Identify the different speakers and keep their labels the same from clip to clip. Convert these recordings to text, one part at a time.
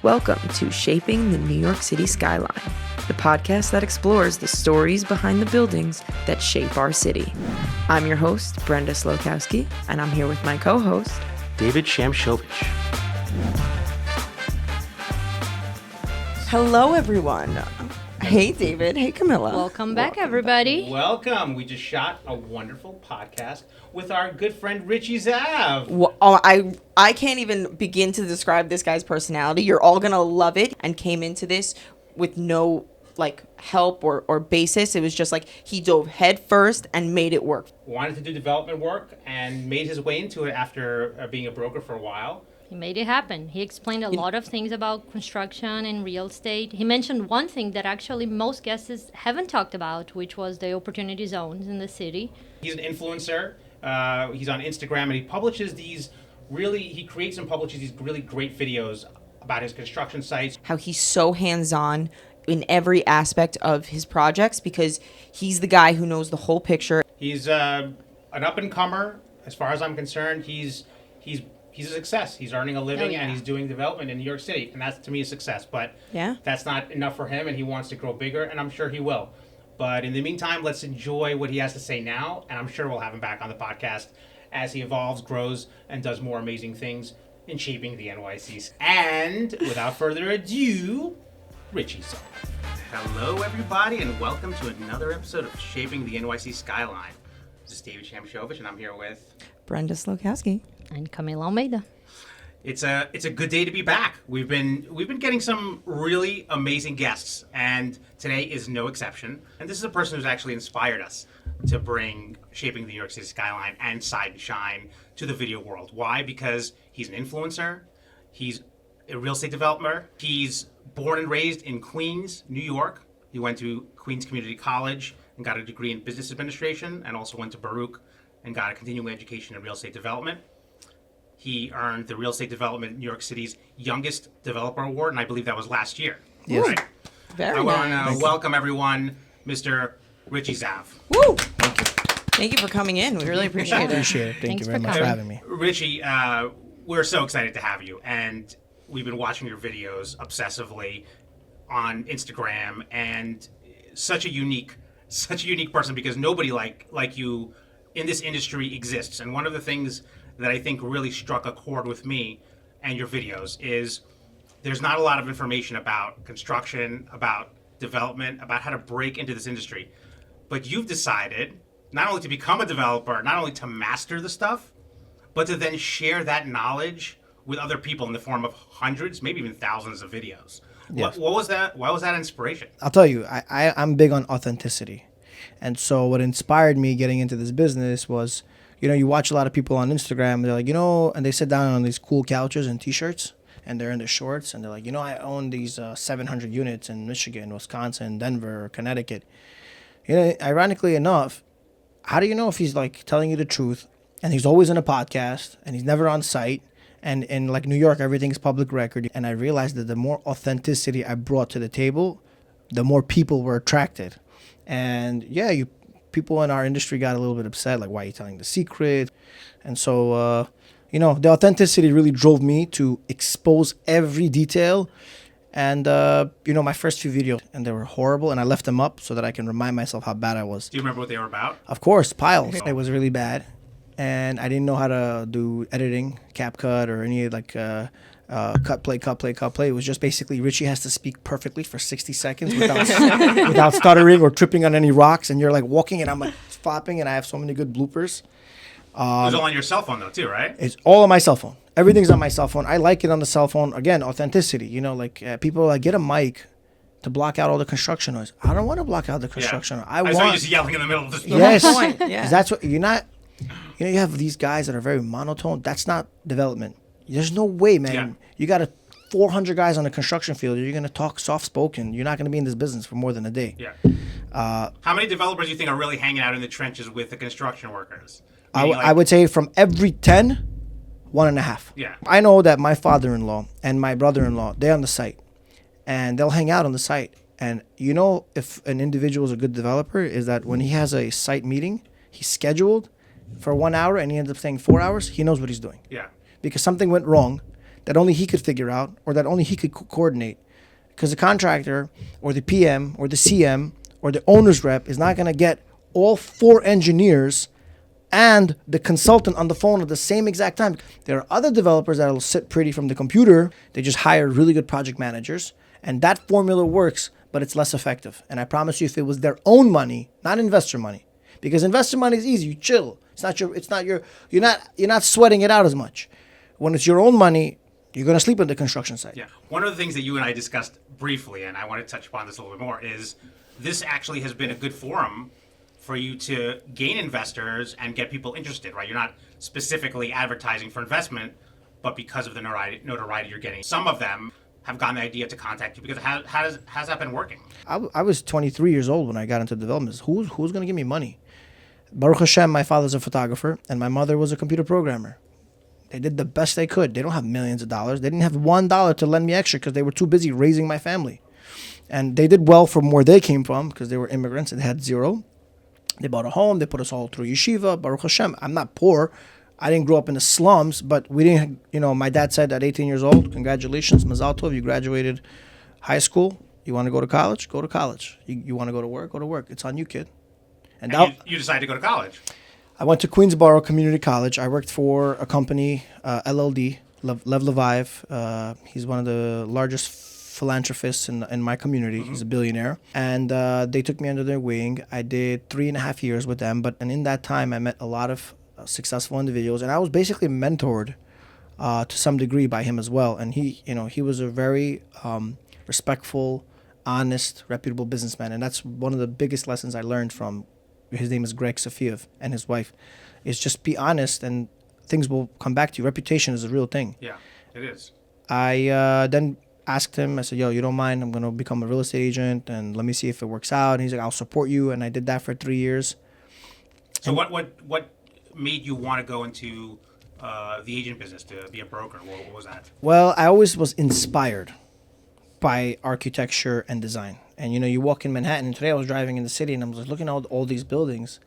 Speaker 1: Welcome to Shaping the New York City Skyline, the podcast that explores the stories behind the buildings that shape our city. I'm your host, Brenda Slochowsky, and I'm here with my co-host,
Speaker 2: David Shamshovich.
Speaker 1: Hello, everyone. Hey, David. Hey, Camila.
Speaker 3: Welcome back, everybody.
Speaker 2: Welcome. We just shot a wonderful podcast with our good friend Richie Zav.
Speaker 1: Well, I can't even begin to describe this guy's personality. You're all going to love it. And came into this with no help or basis. It was just he dove head first and made it work.
Speaker 2: Wanted to do development work and made his way into it after being a broker for a while.
Speaker 3: He made it happen. He explained a lot of things about construction and real estate. He mentioned one thing that actually most guests haven't talked about, which was the opportunity zones in the city.
Speaker 2: He's an influencer. He's on Instagram, and he creates and publishes these really great videos about his construction sites.
Speaker 1: How he's so hands-on in every aspect of his projects because he's the guy who knows the whole picture.
Speaker 2: He's an up-and-comer. As far as I'm concerned, he's a success. He's earning a living and he's doing development in New York City. And that's, to me, a success. But that's not enough for him, and he wants to grow bigger, and I'm sure he will. But in the meantime, let's enjoy what he has to say now, and I'm sure we'll have him back on the podcast as he evolves, grows, and does more amazing things in shaping the NYC. And without further ado, Richie Zav. Hello, everybody, and welcome to another episode of Shaping the NYC Skyline. This is David Shamshovich, and I'm here with
Speaker 1: Brenda Slochowsky.
Speaker 3: And Camila Almeida.
Speaker 2: It's a good day to be back. We've been getting some really amazing guests, and today is no exception. And this is a person who's actually inspired us to bring Shaping the New York City Skyline and Side and Shine to the video world. Why? Because he's an influencer, he's a real estate developer, he's born and raised in Queens, New York. He went to Queens Community College and got a degree in business administration, and also went to Baruch and got a continuing education in real estate development. He earned the Real Estate Development New York City's Youngest Developer Award, and I believe that was last year.
Speaker 1: Yes.
Speaker 2: Right?
Speaker 1: Very nice.
Speaker 2: I want to welcome everyone, Mr. Richie Zav.
Speaker 1: Woo! Thank you for coming in. We really appreciate it.
Speaker 4: Appreciate it. Thank you very much for having me.
Speaker 2: Richie, we're so excited to have you, and we've been watching your videos obsessively on Instagram, and such a unique person, because nobody like you in this industry exists. And one of the things that I think really struck a chord with me and your videos is there's not a lot of information about construction, about development, about how to break into this industry. But you've decided not only to become a developer, not only to master the stuff, but to then share that knowledge with other people in the form of hundreds, maybe even thousands of videos. Yes. What was that? Why was that inspiration?
Speaker 4: I'll tell you, I'm big on authenticity. And so what inspired me getting into this business was, you watch a lot of people on Instagram, they're like, and they sit down on these cool couches and t-shirts, and they're in their shorts, and they're like, I own these 700 units in Michigan, Wisconsin, Denver, Connecticut. Ironically enough, how do you know if he's telling you the truth, and he's always in a podcast, and he's never on site, and in New York, everything's public record. And I realized that the more authenticity I brought to the table, the more people were attracted. And people in our industry got a little bit upset, why are you telling the secret? And so, the authenticity really drove me to expose every detail. And, my first few videos, and they were horrible, and I left them up so that I can remind myself how bad I was.
Speaker 2: Do you remember what they were about?
Speaker 4: Of course, piles. It was really bad. And I didn't know how to do editing, CapCut, or any cut, play. It was just basically Richie has to speak perfectly for 60 seconds without stuttering or tripping on any rocks. And you're walking, and I'm flopping, and I have so many good bloopers.
Speaker 2: It was all on your cell phone, though, too, right?
Speaker 4: It's all on my cell phone. Everything's on my cell phone. I like it on the cell phone. Again, authenticity. People are like, get a mic to block out all the construction noise. I don't want to block out the construction noise. I
Speaker 2: saw you just yelling in the middle of the street.
Speaker 4: Yes. That's what you're not. You have these guys that are very monotone. That's not development. There's no way, man. Yeah. You got 400 guys on the construction field. You're going to talk soft-spoken. You're not going to be in this business for more than a day.
Speaker 2: Yeah. How many developers do you think are really hanging out in the trenches with the construction workers?
Speaker 4: I would say from every 10, 1.5.
Speaker 2: Yeah.
Speaker 4: I know that my father-in-law and my brother-in-law, they're on the site. And they'll hang out on the site. And if an individual is a good developer, is that when he has a site meeting, he's scheduled for 1 hour and he ends up staying 4 hours, he knows what he's doing.
Speaker 2: Yeah.
Speaker 4: Because something went wrong that only he could figure out or that only he could coordinate. Because the contractor or the PM or the CM or the owner's rep is not going to get all 4 engineers and the consultant on the phone at the same exact time. There are other developers that will sit pretty from the computer. They just hire really good project managers. And that formula works, but it's less effective. And I promise you, if it was their own money, not investor money, because investor money is easy, you chill. You're not sweating it out as much. When it's your own money, you're going to sleep on the construction site.
Speaker 2: Yeah. One of the things that you and I discussed briefly, and I want to touch upon this a little bit more, is this actually has been a good forum for you to gain investors and get people interested, right? You're not specifically advertising for investment, but because of the notoriety you're getting. Some of them have gotten the idea to contact you because how's that been working?
Speaker 4: I was 23 years old when I got into development. Who's going to give me money? Baruch Hashem, my father's a photographer, and my mother was a computer programmer. They did the best they could. They don't have millions of dollars. They didn't have $1 to lend me extra because they were too busy raising my family. And they did well from where they came from because they were immigrants and had zero. They bought a home. They put us all through yeshiva. Baruch Hashem. I'm not poor. I didn't grow up in the slums, but we didn't, my dad said at 18 years old, congratulations, Mazal Tov, you graduated high school. You want to go to college? Go to college. You want to go to work? Go to work. It's on you, kid.
Speaker 2: And you decided to go to college.
Speaker 4: I went to Queensborough Community College. I worked for a company, LLD, Lev Leviv. He's one of the largest philanthropists in my community. He's a billionaire. And they took me under their wing. I did 3.5 years with them. And in that time, I met a lot of successful individuals. And I was basically mentored to some degree by him as well. And he was a very respectful, honest, reputable businessman. And that's one of the biggest lessons I learned from. His name is Greg Safiev and his wife. Is just be honest and things will come back to you. Reputation is a real thing.
Speaker 2: Yeah, it is.
Speaker 4: I then asked him, I said, yo, you don't mind? I'm going to become a real estate agent and let me see if it works out. And he's like, I'll support you. And I did that for 3 years.
Speaker 2: So what made you want to go into the agent business, to be a broker? What was that?
Speaker 4: Well, I always was inspired by architecture and design. And, you walk in Manhattan, and today I was driving in the city, and I was like, looking at all these buildings,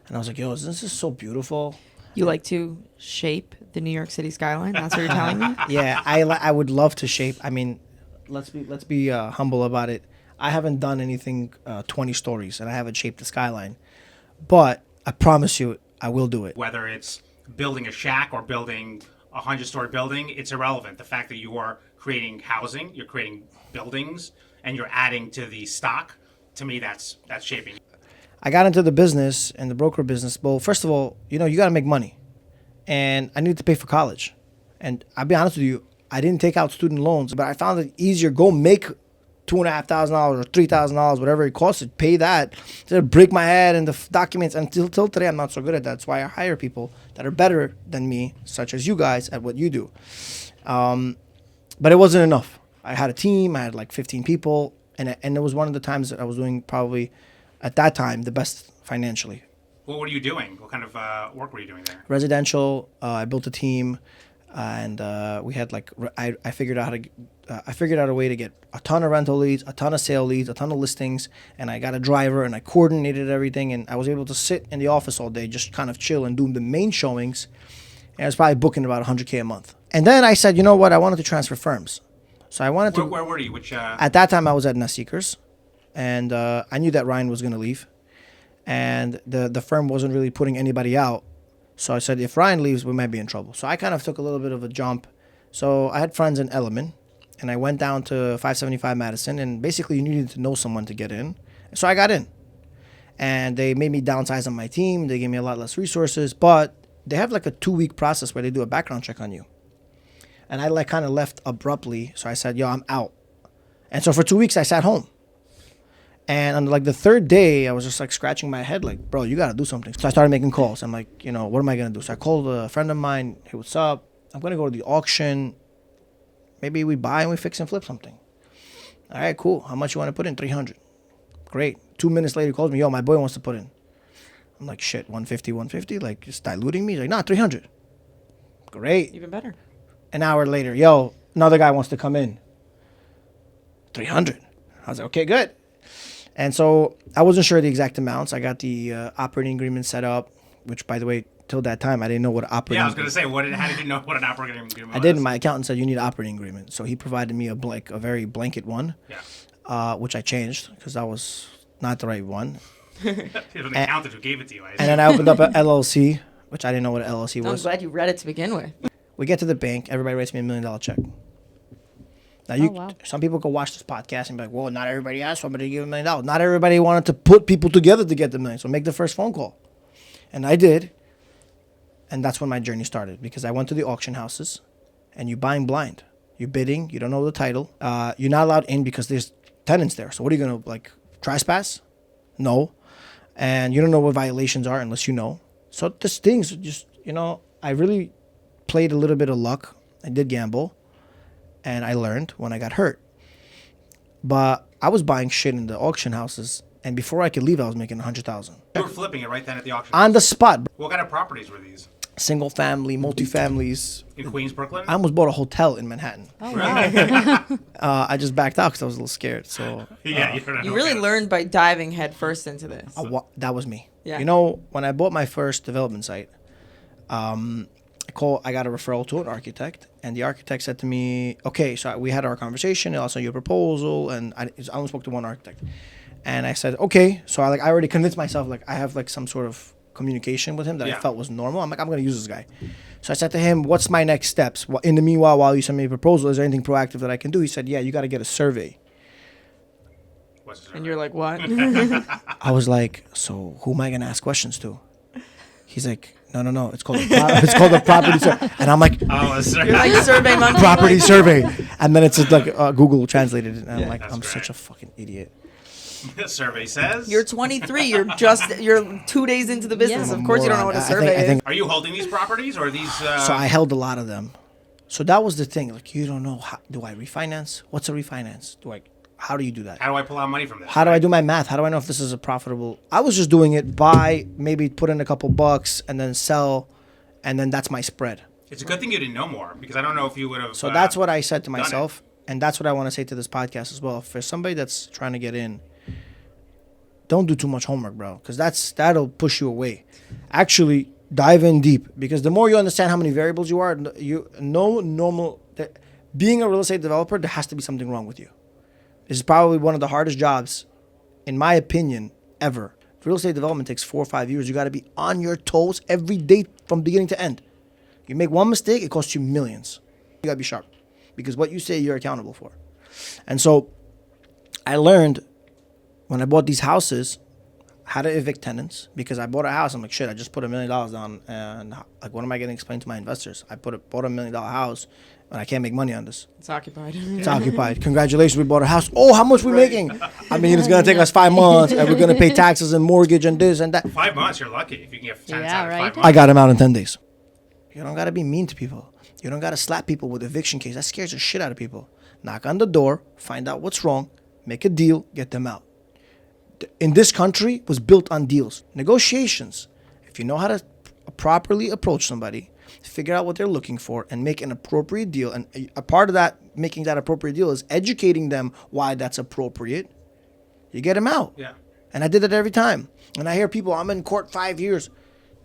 Speaker 4: and I was like, yo, this is so beautiful.
Speaker 1: You like to shape the New York City skyline? That's what you're telling me?
Speaker 4: Yeah, I would love to shape. I mean, let's be humble about it. I haven't done anything 20 stories, and I haven't shaped the skyline. But I promise you, I will do it.
Speaker 2: Whether it's building a shack or building a 100-story building, it's irrelevant. The fact that you are creating housing, you're creating buildings, and you're adding to the stock, to me, that's shaping.
Speaker 4: I got into the business and the broker business. Well, first of all, you got to make money. And I needed to pay for college. And I'll be honest with you, I didn't take out student loans, but I found it easier. Go make $2,500 or $3,000, whatever it costs to pay that, instead of break my head in the documents. And till today, I'm not so good at that. That's why I hire people that are better than me, such as you guys, at what you do. But it wasn't enough. I had a team. I had like 15 people. And it was one of the times that I was doing probably, at that time, the best financially.
Speaker 2: What were you doing? What kind of work were you doing there?
Speaker 4: Residential. I built a team. And we had I figured out a way to get a ton of rental leads, a ton of sale leads, a ton of listings, and I got a driver and I coordinated everything, and I was able to sit in the office all day, just kind of chill and do the main showings, and I was probably booking about $100K a month. And then I said, you know what, I wanted to transfer firms, so I wanted to.
Speaker 2: Where were you? Which?
Speaker 4: At that time, I was at Naseekers, and I knew that Ryan was going to leave, and the firm wasn't really putting anybody out. So I said, if Ryan leaves, we might be in trouble. So I kind of took a little bit of a jump. So I had friends in Elliman, and I went down to 575 Madison, and basically you needed to know someone to get in. So I got in. And they made me downsize on my team. They gave me a lot less resources, but they have like a 2-week process where they do a background check on you. And I kind of left abruptly. So I said, yo, I'm out. And so for 2 weeks, I sat home. And on the third day, I was just scratching my head bro, you got to do something. So I started making calls. I'm like, what am I going to do? So I called a friend of mine. Hey, what's up? I'm going to go to the auction. Maybe we buy and we fix and flip something. All right, cool. How much you want to put in? 300. Great. 2 minutes later, he calls me. Yo, my boy wants to put in. I'm like, shit, 150, just diluting me? He's like, nah, 300. Great.
Speaker 1: Even better.
Speaker 4: An hour later, yo, another guy wants to come in. 300. I was like, okay, good. And so I wasn't sure the exact amounts. I got the operating agreement set up, which, by the way, till that time, I didn't know what operating.
Speaker 2: Yeah, I was going to say, how did you know what an operating agreement was?
Speaker 4: I didn't. My accountant said you need an operating agreement, so he provided me a very blanket one, which I changed because that was not the right one.
Speaker 2: It was an accountant who gave it to you.
Speaker 4: And then I opened up an LLC, which I didn't know what an LLC
Speaker 1: I'm
Speaker 4: was.
Speaker 1: glad you read it to begin with.
Speaker 4: We get to the bank, everybody writes me $1 million check. Now, some people could watch this podcast and be like, well, not everybody asked somebody to give $1 million. Not everybody wanted to put people together to get the million, so make the first phone call. And I did. And that's when my journey started, because I went to the auction houses, and you're buying blind. You're bidding. You don't know the title. You're not allowed in because there's tenants there. So what are you going to, like, trespass? No. And you don't know what violations are unless you know. So this thing's just, I really played a little bit of luck. I did gamble. And I learned when I got hurt. But I was buying shit in the auction houses, and before I could leave, I was making $100,000.
Speaker 2: You were flipping it right then at the auction.
Speaker 4: On the spot.
Speaker 2: What kind of properties were these?
Speaker 4: Single family, multifamilies.
Speaker 2: In Queens, Brooklyn?
Speaker 4: I almost bought a hotel in Manhattan.
Speaker 3: Oh, wow.
Speaker 4: I just backed out because I was a little scared. So
Speaker 1: You really learned by diving headfirst into this.
Speaker 4: that was me.
Speaker 1: Yeah.
Speaker 4: When I bought my first development site, I got a referral to an architect, and the architect said to me, okay, so we had our conversation, I'll send you a proposal, and I only spoke to one architect. And I said, okay, so I already convinced myself, I have some sort of communication with him that I felt was normal. I'm going to use this guy. So I said to him, what's my next steps? In the meanwhile, while you send me a proposal, is there anything proactive that I can do? He said, yeah, you got to get a survey.
Speaker 2: What's a survey?
Speaker 1: And you're like, what?
Speaker 4: I was like, so who am I going to ask questions to? He's like, no, it's called a property survey. And I'm like,
Speaker 1: you're like Survey Monkey.
Speaker 4: Property survey. And then it's just Google translated it. And I'm
Speaker 2: great.
Speaker 4: such a fucking idiot.
Speaker 2: The survey says.
Speaker 1: You're 23. You're 2 days into the business.
Speaker 4: Yeah.
Speaker 1: Of course, you don't know what a survey is.
Speaker 2: Are you holding these properties or are these?
Speaker 4: So I held a lot of them. So that was the thing. You don't know. Do I refinance? What's a refinance? How do you do that?
Speaker 2: How do I pull out money from this?
Speaker 4: How do I do my math? How do I know if this is a profitable? I was just doing it, buy, maybe put in a couple bucks, and then sell, and then that's my spread.
Speaker 2: It's a good thing you didn't know more, because I don't know if you would have.
Speaker 4: So that's what I said to myself, and that's what I want to say to this podcast as well. For somebody that's trying to get in, don't do too much homework, bro, because that'll push you away. Actually, dive in deep, because the more you understand how many variables you are, being a real estate developer, there has to be something wrong with you. This is probably one of the hardest jobs, in my opinion, ever. Real estate development takes 4 or 5 years. You got to be on your toes every day from beginning to end. You make one mistake, it costs you millions. You got to be sharp, because what you say, you're accountable for. And so I learned when I bought these houses how to evict tenants, because I bought a house. I'm like, shit, I just put $1 million down, and what am I going to explain to my investors? I bought a $1 million house, and I can't make money on this.
Speaker 1: It's occupied.
Speaker 4: It's occupied. Congratulations, we bought a house. Oh, how much we making? I mean, it's going to take us 5 months, and we're going to pay taxes and mortgage and this and that.
Speaker 2: 5 months, you're lucky if you can get tenants out in 5 months.
Speaker 4: I got him out in 10 days. You don't got to be mean to people. You don't got to slap people with eviction case. That scares the shit out of people. Knock on the door, find out what's wrong, make a deal, get them out. In this country, was built on deals. Negotiations. If you know how to properly approach somebody, figure out what they're looking for, and make an appropriate deal. And a part of that, making that appropriate deal, is educating them why that's appropriate. You get them out.
Speaker 2: Yeah.
Speaker 4: And I did it every time. And I hear people, I'm in court 5 years.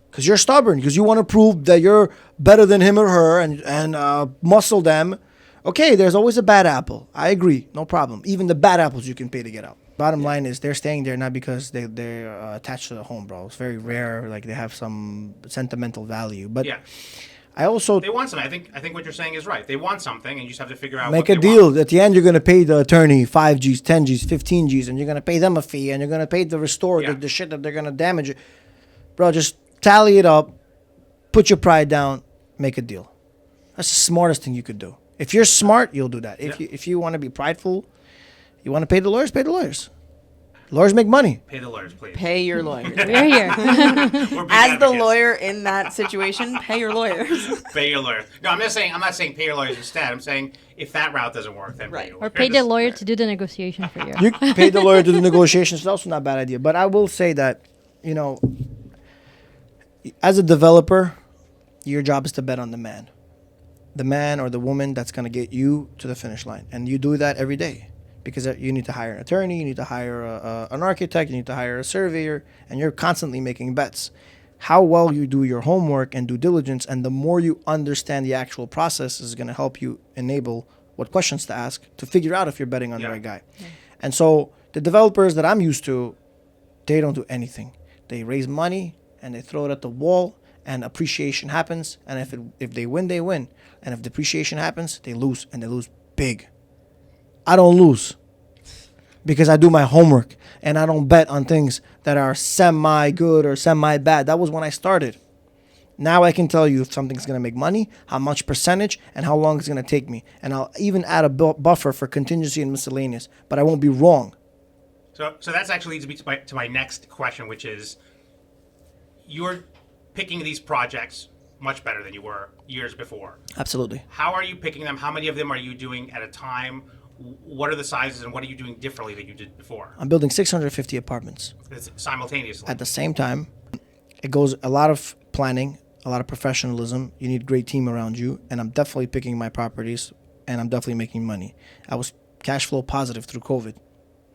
Speaker 4: Because you're stubborn. Because you want to prove that you're better than him or her and muscle them. Okay, there's always a bad apple. I agree. No problem. Even the bad apples you can pay to get out. Bottom line is they're staying there not because they're attached to the home, bro. It's very rare. They have some sentimental value. But
Speaker 2: yeah.
Speaker 4: I also...
Speaker 2: They want something. I think what you're saying is right. They want something, and you just have to figure out
Speaker 4: make
Speaker 2: what
Speaker 4: a
Speaker 2: they
Speaker 4: deal.
Speaker 2: want.
Speaker 4: At the end, you're going to pay the attorney 5 Gs, 10 Gs, 15 Gs, and you're going to pay them a fee, and you're going to pay the restorer the shit that they're going to damage it. Bro, just tally it up, put your pride down, make a deal. That's the smartest thing you could do. If you're smart, you'll do that. If you want to be prideful, you want to pay the lawyers, pay the lawyers. Lawyers make money.
Speaker 2: Pay the lawyers, please.
Speaker 1: Pay your lawyers.
Speaker 3: We're here.
Speaker 1: As the lawyer in that situation, pay your lawyers.
Speaker 2: Pay your lawyers. No, I'm not saying pay your lawyers instead. I'm saying if that route doesn't work, then pay your lawyers.
Speaker 3: Or pay the lawyer to do the negotiation for you.
Speaker 4: You pay the lawyer to do negotiations. It's also not a bad idea. But I will say that, as a developer, your job is to bet on the man. The man or the woman that's going to get you to the finish line. And you do that every day. Because you need to hire an attorney, you need to hire an architect, you need to hire a surveyor, and you're constantly making bets. how well you do your homework and due diligence, and the more you understand the actual process is going to help you enable what questions to ask to figure out if you're betting on the right guy. And so the developers that I'm used to, they don't do anything. They raise money and they throw it at the wall, and appreciation happens. And if they win, they win. And if depreciation happens, they lose, and they lose big. I don't lose because I do my homework and I don't bet on things that are semi-good or semi-bad. That was when I started. Now I can tell you if something's going to make money, how much percentage, and how long it's going to take me. And I'll even add a buffer for contingency and miscellaneous, but I won't be wrong.
Speaker 2: So that actually leads me to my next question, which is, you're picking these projects much better than you were years before.
Speaker 4: Absolutely.
Speaker 2: How are you picking them? How many of them are you doing at a time? What are the sizes, and what are you doing differently than you did before?
Speaker 4: I'm building 650 apartments.
Speaker 2: Simultaneously.
Speaker 4: At the same time, it goes a lot of planning, a lot of professionalism. You need a great team around you, and I'm definitely picking my properties, and I'm definitely making money. I was cash flow positive through COVID.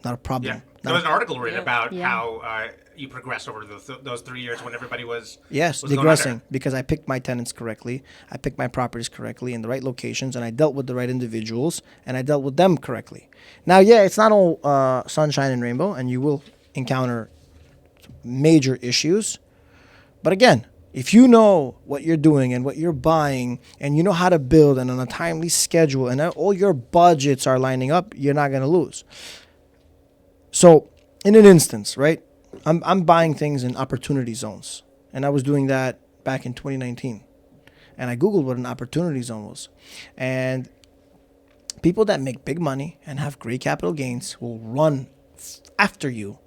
Speaker 4: Not a problem.
Speaker 2: Yeah. There was an article written about
Speaker 3: Yeah.
Speaker 2: how you progressed over those 3 years when everybody was
Speaker 4: Yes,
Speaker 2: was going
Speaker 4: digressing,
Speaker 2: under.
Speaker 4: because I picked my tenants correctly, I picked my properties correctly in the right locations, and I dealt with the right individuals, and I dealt with them correctly. Now, yeah, it's not all sunshine and rainbow, and you will encounter major issues. But again, if you know what you're doing and what you're buying, and you know how to build and on a timely schedule, and all your budgets are lining up, you're not going to lose. So, in an instance, right, I'm buying things in opportunity zones, and I was doing that back in 2019, and I Googled what an opportunity zone was, and people that make big money and have great capital gains will run after you.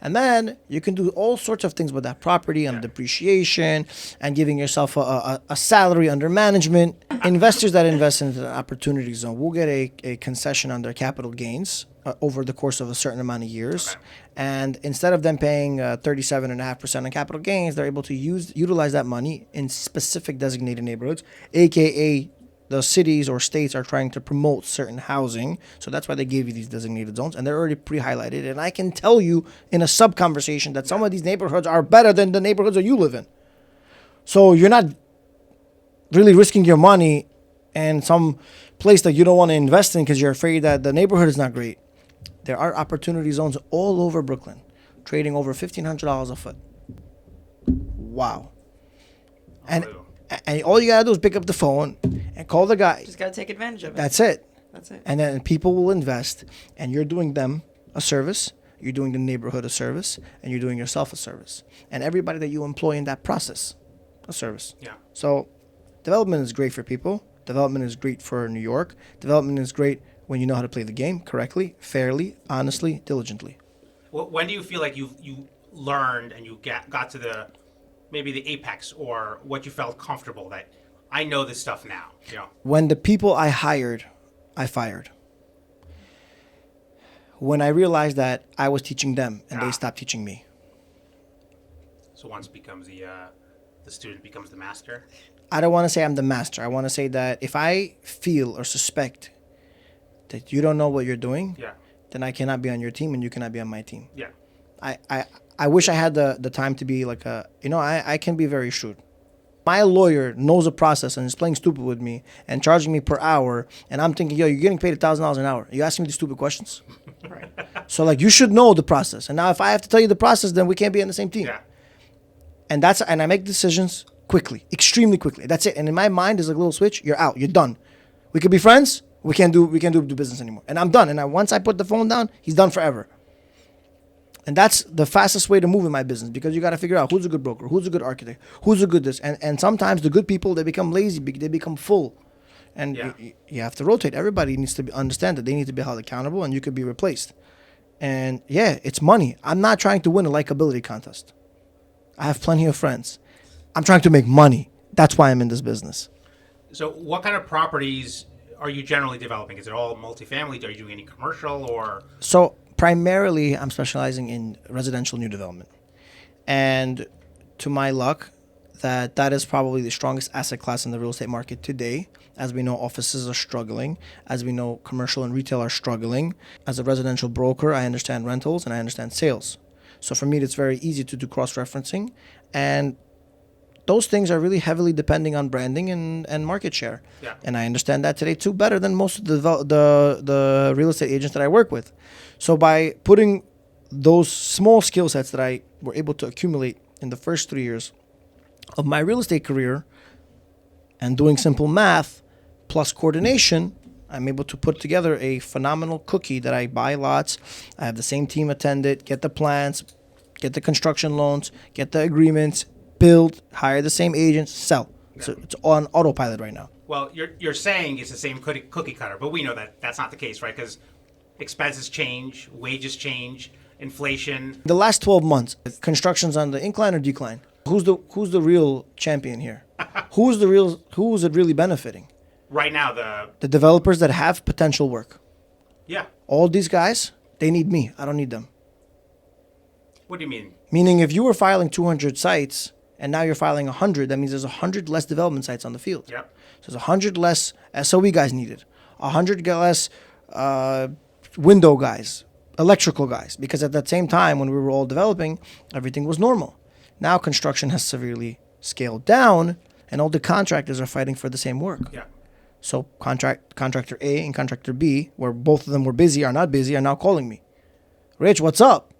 Speaker 4: And then you can do all sorts of things with that property on depreciation and giving yourself a salary under management. Investors that invest into the opportunity zone will get a concession on their capital gains over the course of a certain amount of years.
Speaker 2: Okay.
Speaker 4: And instead of them paying 37.5% on capital gains, they're able to utilize that money in specific designated neighborhoods, aka the cities or states are trying to promote certain housing. So that's why they gave you these designated zones, and they're already pre-highlighted. And I can tell you in a sub-conversation that some of these neighborhoods are better than the neighborhoods that you live in. So you're not really risking your money in some place that you don't want to invest in because you're afraid that the neighborhood is not great. There are opportunity zones all over Brooklyn, trading over $1,500 a foot. Wow. And all you gotta do is pick up the phone and call the guy.
Speaker 1: Just gotta take advantage of it.
Speaker 4: That's it.
Speaker 1: That's it.
Speaker 4: And then people will invest, and you're doing them a service, you're doing the neighborhood a service, and you're doing yourself a service. And everybody that you employ in that process, a service.
Speaker 2: Yeah.
Speaker 4: So development is great for people. Development is great for New York. Development is great when you know how to play the game correctly, fairly, honestly, diligently.
Speaker 2: When do you feel like you learned and you got to maybe the apex, or what you felt comfortable that I know this stuff now? You know.
Speaker 4: When the people I hired, I fired. When I realized that I was teaching them and they stopped teaching me.
Speaker 2: So once becomes the student becomes the master.
Speaker 4: I don't want to say I'm the master. I want to say that if I feel or suspect that you don't know what you're doing, then I cannot be on your team and you cannot be on my team.
Speaker 2: Yeah.
Speaker 4: I wish I had the time to be like I can be very shrewd. My lawyer knows the process and is playing stupid with me and charging me per hour, and I'm thinking, yo, you're getting paid $1,000 an hour. You asking me these stupid questions?
Speaker 1: Right.
Speaker 4: So like you should know the process. And now if I have to tell you the process, then we can't be on the same team.
Speaker 2: Yeah.
Speaker 4: And I make decisions quickly, extremely quickly. That's it. And in my mind, there's like a little switch. You're out. You're done. We could be friends. We can't do business anymore. And I'm done. And once I put the phone down, he's done forever. And that's the fastest way to move in my business, because you got to figure out who's a good broker, who's a good architect, who's a good this. And sometimes the good people, they become lazy, they become full. And you have to rotate. Everybody needs to understand that they need to be held accountable, and you could be replaced. And yeah, it's money. I'm not trying to win a likability contest. I have plenty of friends. I'm trying to make money. That's why I'm in this business.
Speaker 2: So what kind of properties are you generally developing? Is it all multifamily? Are you doing any commercial or?
Speaker 4: So primarily, I'm specializing in residential new development. And to my luck, that is probably the strongest asset class in the real estate market today. As we know, offices are struggling. As we know, commercial and retail are struggling. As a residential broker, I understand rentals and I understand sales. So for me, it's very easy to do cross-referencing. And those things are really heavily depending on branding and market share.
Speaker 2: Yeah.
Speaker 4: And I understand that today too better than most of the real estate agents that I work with. So by putting those small skill sets that I were able to accumulate in the first 3 years of my real estate career and doing simple math plus coordination, I'm able to put together a phenomenal cookie that I buy lots. I have the same team attend it, get the plans, get the construction loans, get the agreements, build, hire the same agents, sell. So it's on autopilot right now.
Speaker 2: Well, you're saying it's the same cookie cutter, but we know that that's not the case, right? Because expenses change, wages change, inflation.
Speaker 4: The last 12 months, construction's on the incline or decline? Who's the real champion here? Who is it really benefiting?
Speaker 2: Right now,
Speaker 4: the developers that have potential work.
Speaker 2: Yeah.
Speaker 4: All these guys, they need me. I don't need them.
Speaker 2: What do you mean?
Speaker 4: Meaning if you were filing 200 sites and now you're filing 100, that means there's 100 less development sites on the field.
Speaker 2: Yep.
Speaker 4: So there's 100 less SOE guys needed, 100 less window guys, electrical guys, because at that same time when we were all developing, everything was normal. Now construction has severely scaled down and all the contractors are fighting for the same work.
Speaker 2: Yeah.
Speaker 4: So contractor A and contractor B, where both of them were busy, are not busy, are now calling me. Rich, what's up?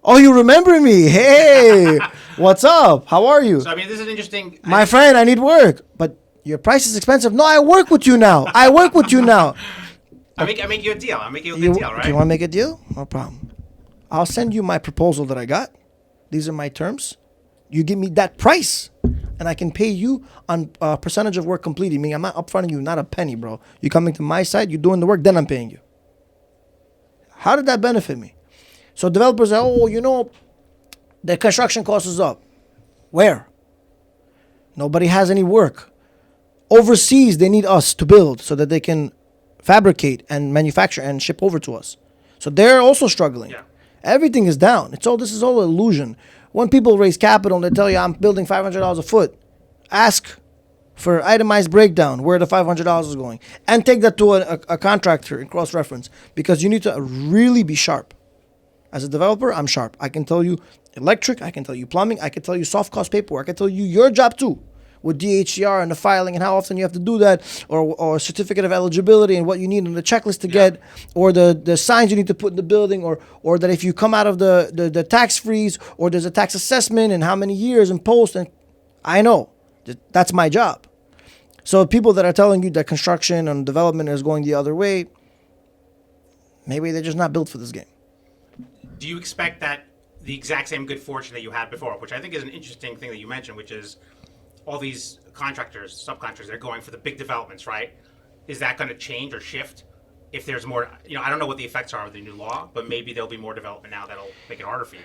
Speaker 4: Oh, you remember me? Hey, what's up? How are you?
Speaker 2: So, I mean, this is interesting.
Speaker 4: My friend, I need work. But your price is expensive. No, I work with you now. I make
Speaker 2: you a deal. I'll make you a good deal, right?
Speaker 4: Do you want to make a deal? No problem. I'll send you my proposal that I got. These are my terms. You give me that price, and I can pay you on a percentage of work completed. Meaning I'm not upfronting you, not a penny, bro. You coming to my side, you doing the work, then I'm paying you. How did that benefit me? So developers are, the construction cost is up. Where? Nobody has any work. Overseas, they need us to build so that they can fabricate and manufacture and ship over to us. So they're also struggling.
Speaker 2: Yeah.
Speaker 4: Everything is down. This is all illusion. When people raise capital and they tell you I'm building $500 a foot, ask for itemized breakdown where the $500 is going and take that to a contractor and cross-reference, because you need to really be sharp. As a developer, I'm sharp. I can tell you electric, I can tell you plumbing, I can tell you soft cost paperwork, I can tell you your job too, with DHCR and the filing and how often you have to do that, or certificate of eligibility and what you need on the checklist to get, or the signs you need to put in the building, or that if you come out of the tax freeze, or there's a tax assessment and how many years and post, and I know. That's my job. So people that are telling you that construction and development is going the other way, maybe they're just not built for this game.
Speaker 2: Do you expect that the exact same good fortune that you had before, which I think is an interesting thing that you mentioned, which is all these contractors, subcontractors, they're going for the big developments, right? Is that going to change or shift if there's more? I don't know what the effects are of the new law, but maybe there'll be more development now that'll make it harder for you.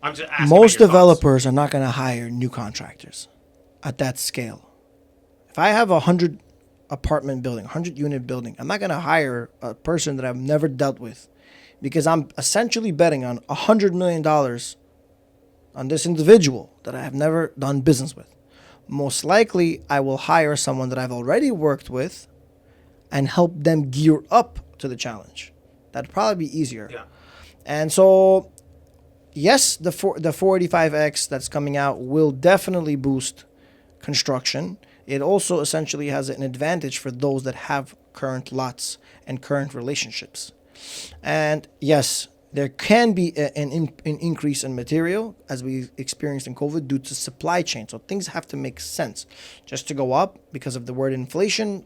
Speaker 2: I'm just asking.
Speaker 4: Most developers are not going to hire new contractors at that scale. If I have 100 apartment building, 100 unit building, I'm not going to hire a person that I've never dealt with, because I'm essentially betting on $100 million on this individual that I have never done business with. Most likely, I will hire someone that I've already worked with and help them gear up to the challenge. That'd probably be easier.
Speaker 2: Yeah.
Speaker 4: And so, yes, the 485X that's coming out will definitely boost construction. It also essentially has an advantage for those that have current lots and current relationships. And yes, there can be an increase in material, as we experienced in COVID, due to supply chain. So things have to make sense. Just to go up because of the word inflation,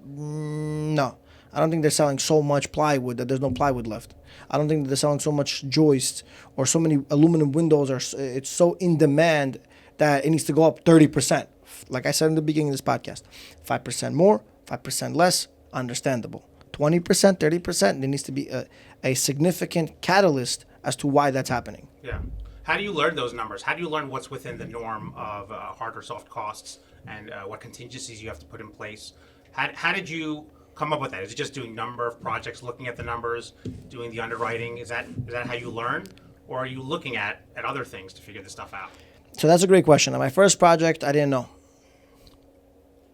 Speaker 4: no. I don't think they're selling so much plywood that there's no plywood left. I don't think that they're selling so much joists or so many aluminum windows. It's so in demand that it needs to go up 30%. Like I said in the beginning of this podcast, 5% more, 5% less, understandable. 20%, 30%, there needs to be a significant catalyst as to why that's happening.
Speaker 2: Yeah. How do you learn those numbers? How do you learn what's within the norm of hard or soft costs and what contingencies you have to put in place? How did you come up with that? Is it just doing number of projects, looking at the numbers, doing the underwriting? Is that how you learn? Or are you looking at other things to figure this stuff out?
Speaker 4: So that's a great question. On my first project, I didn't know.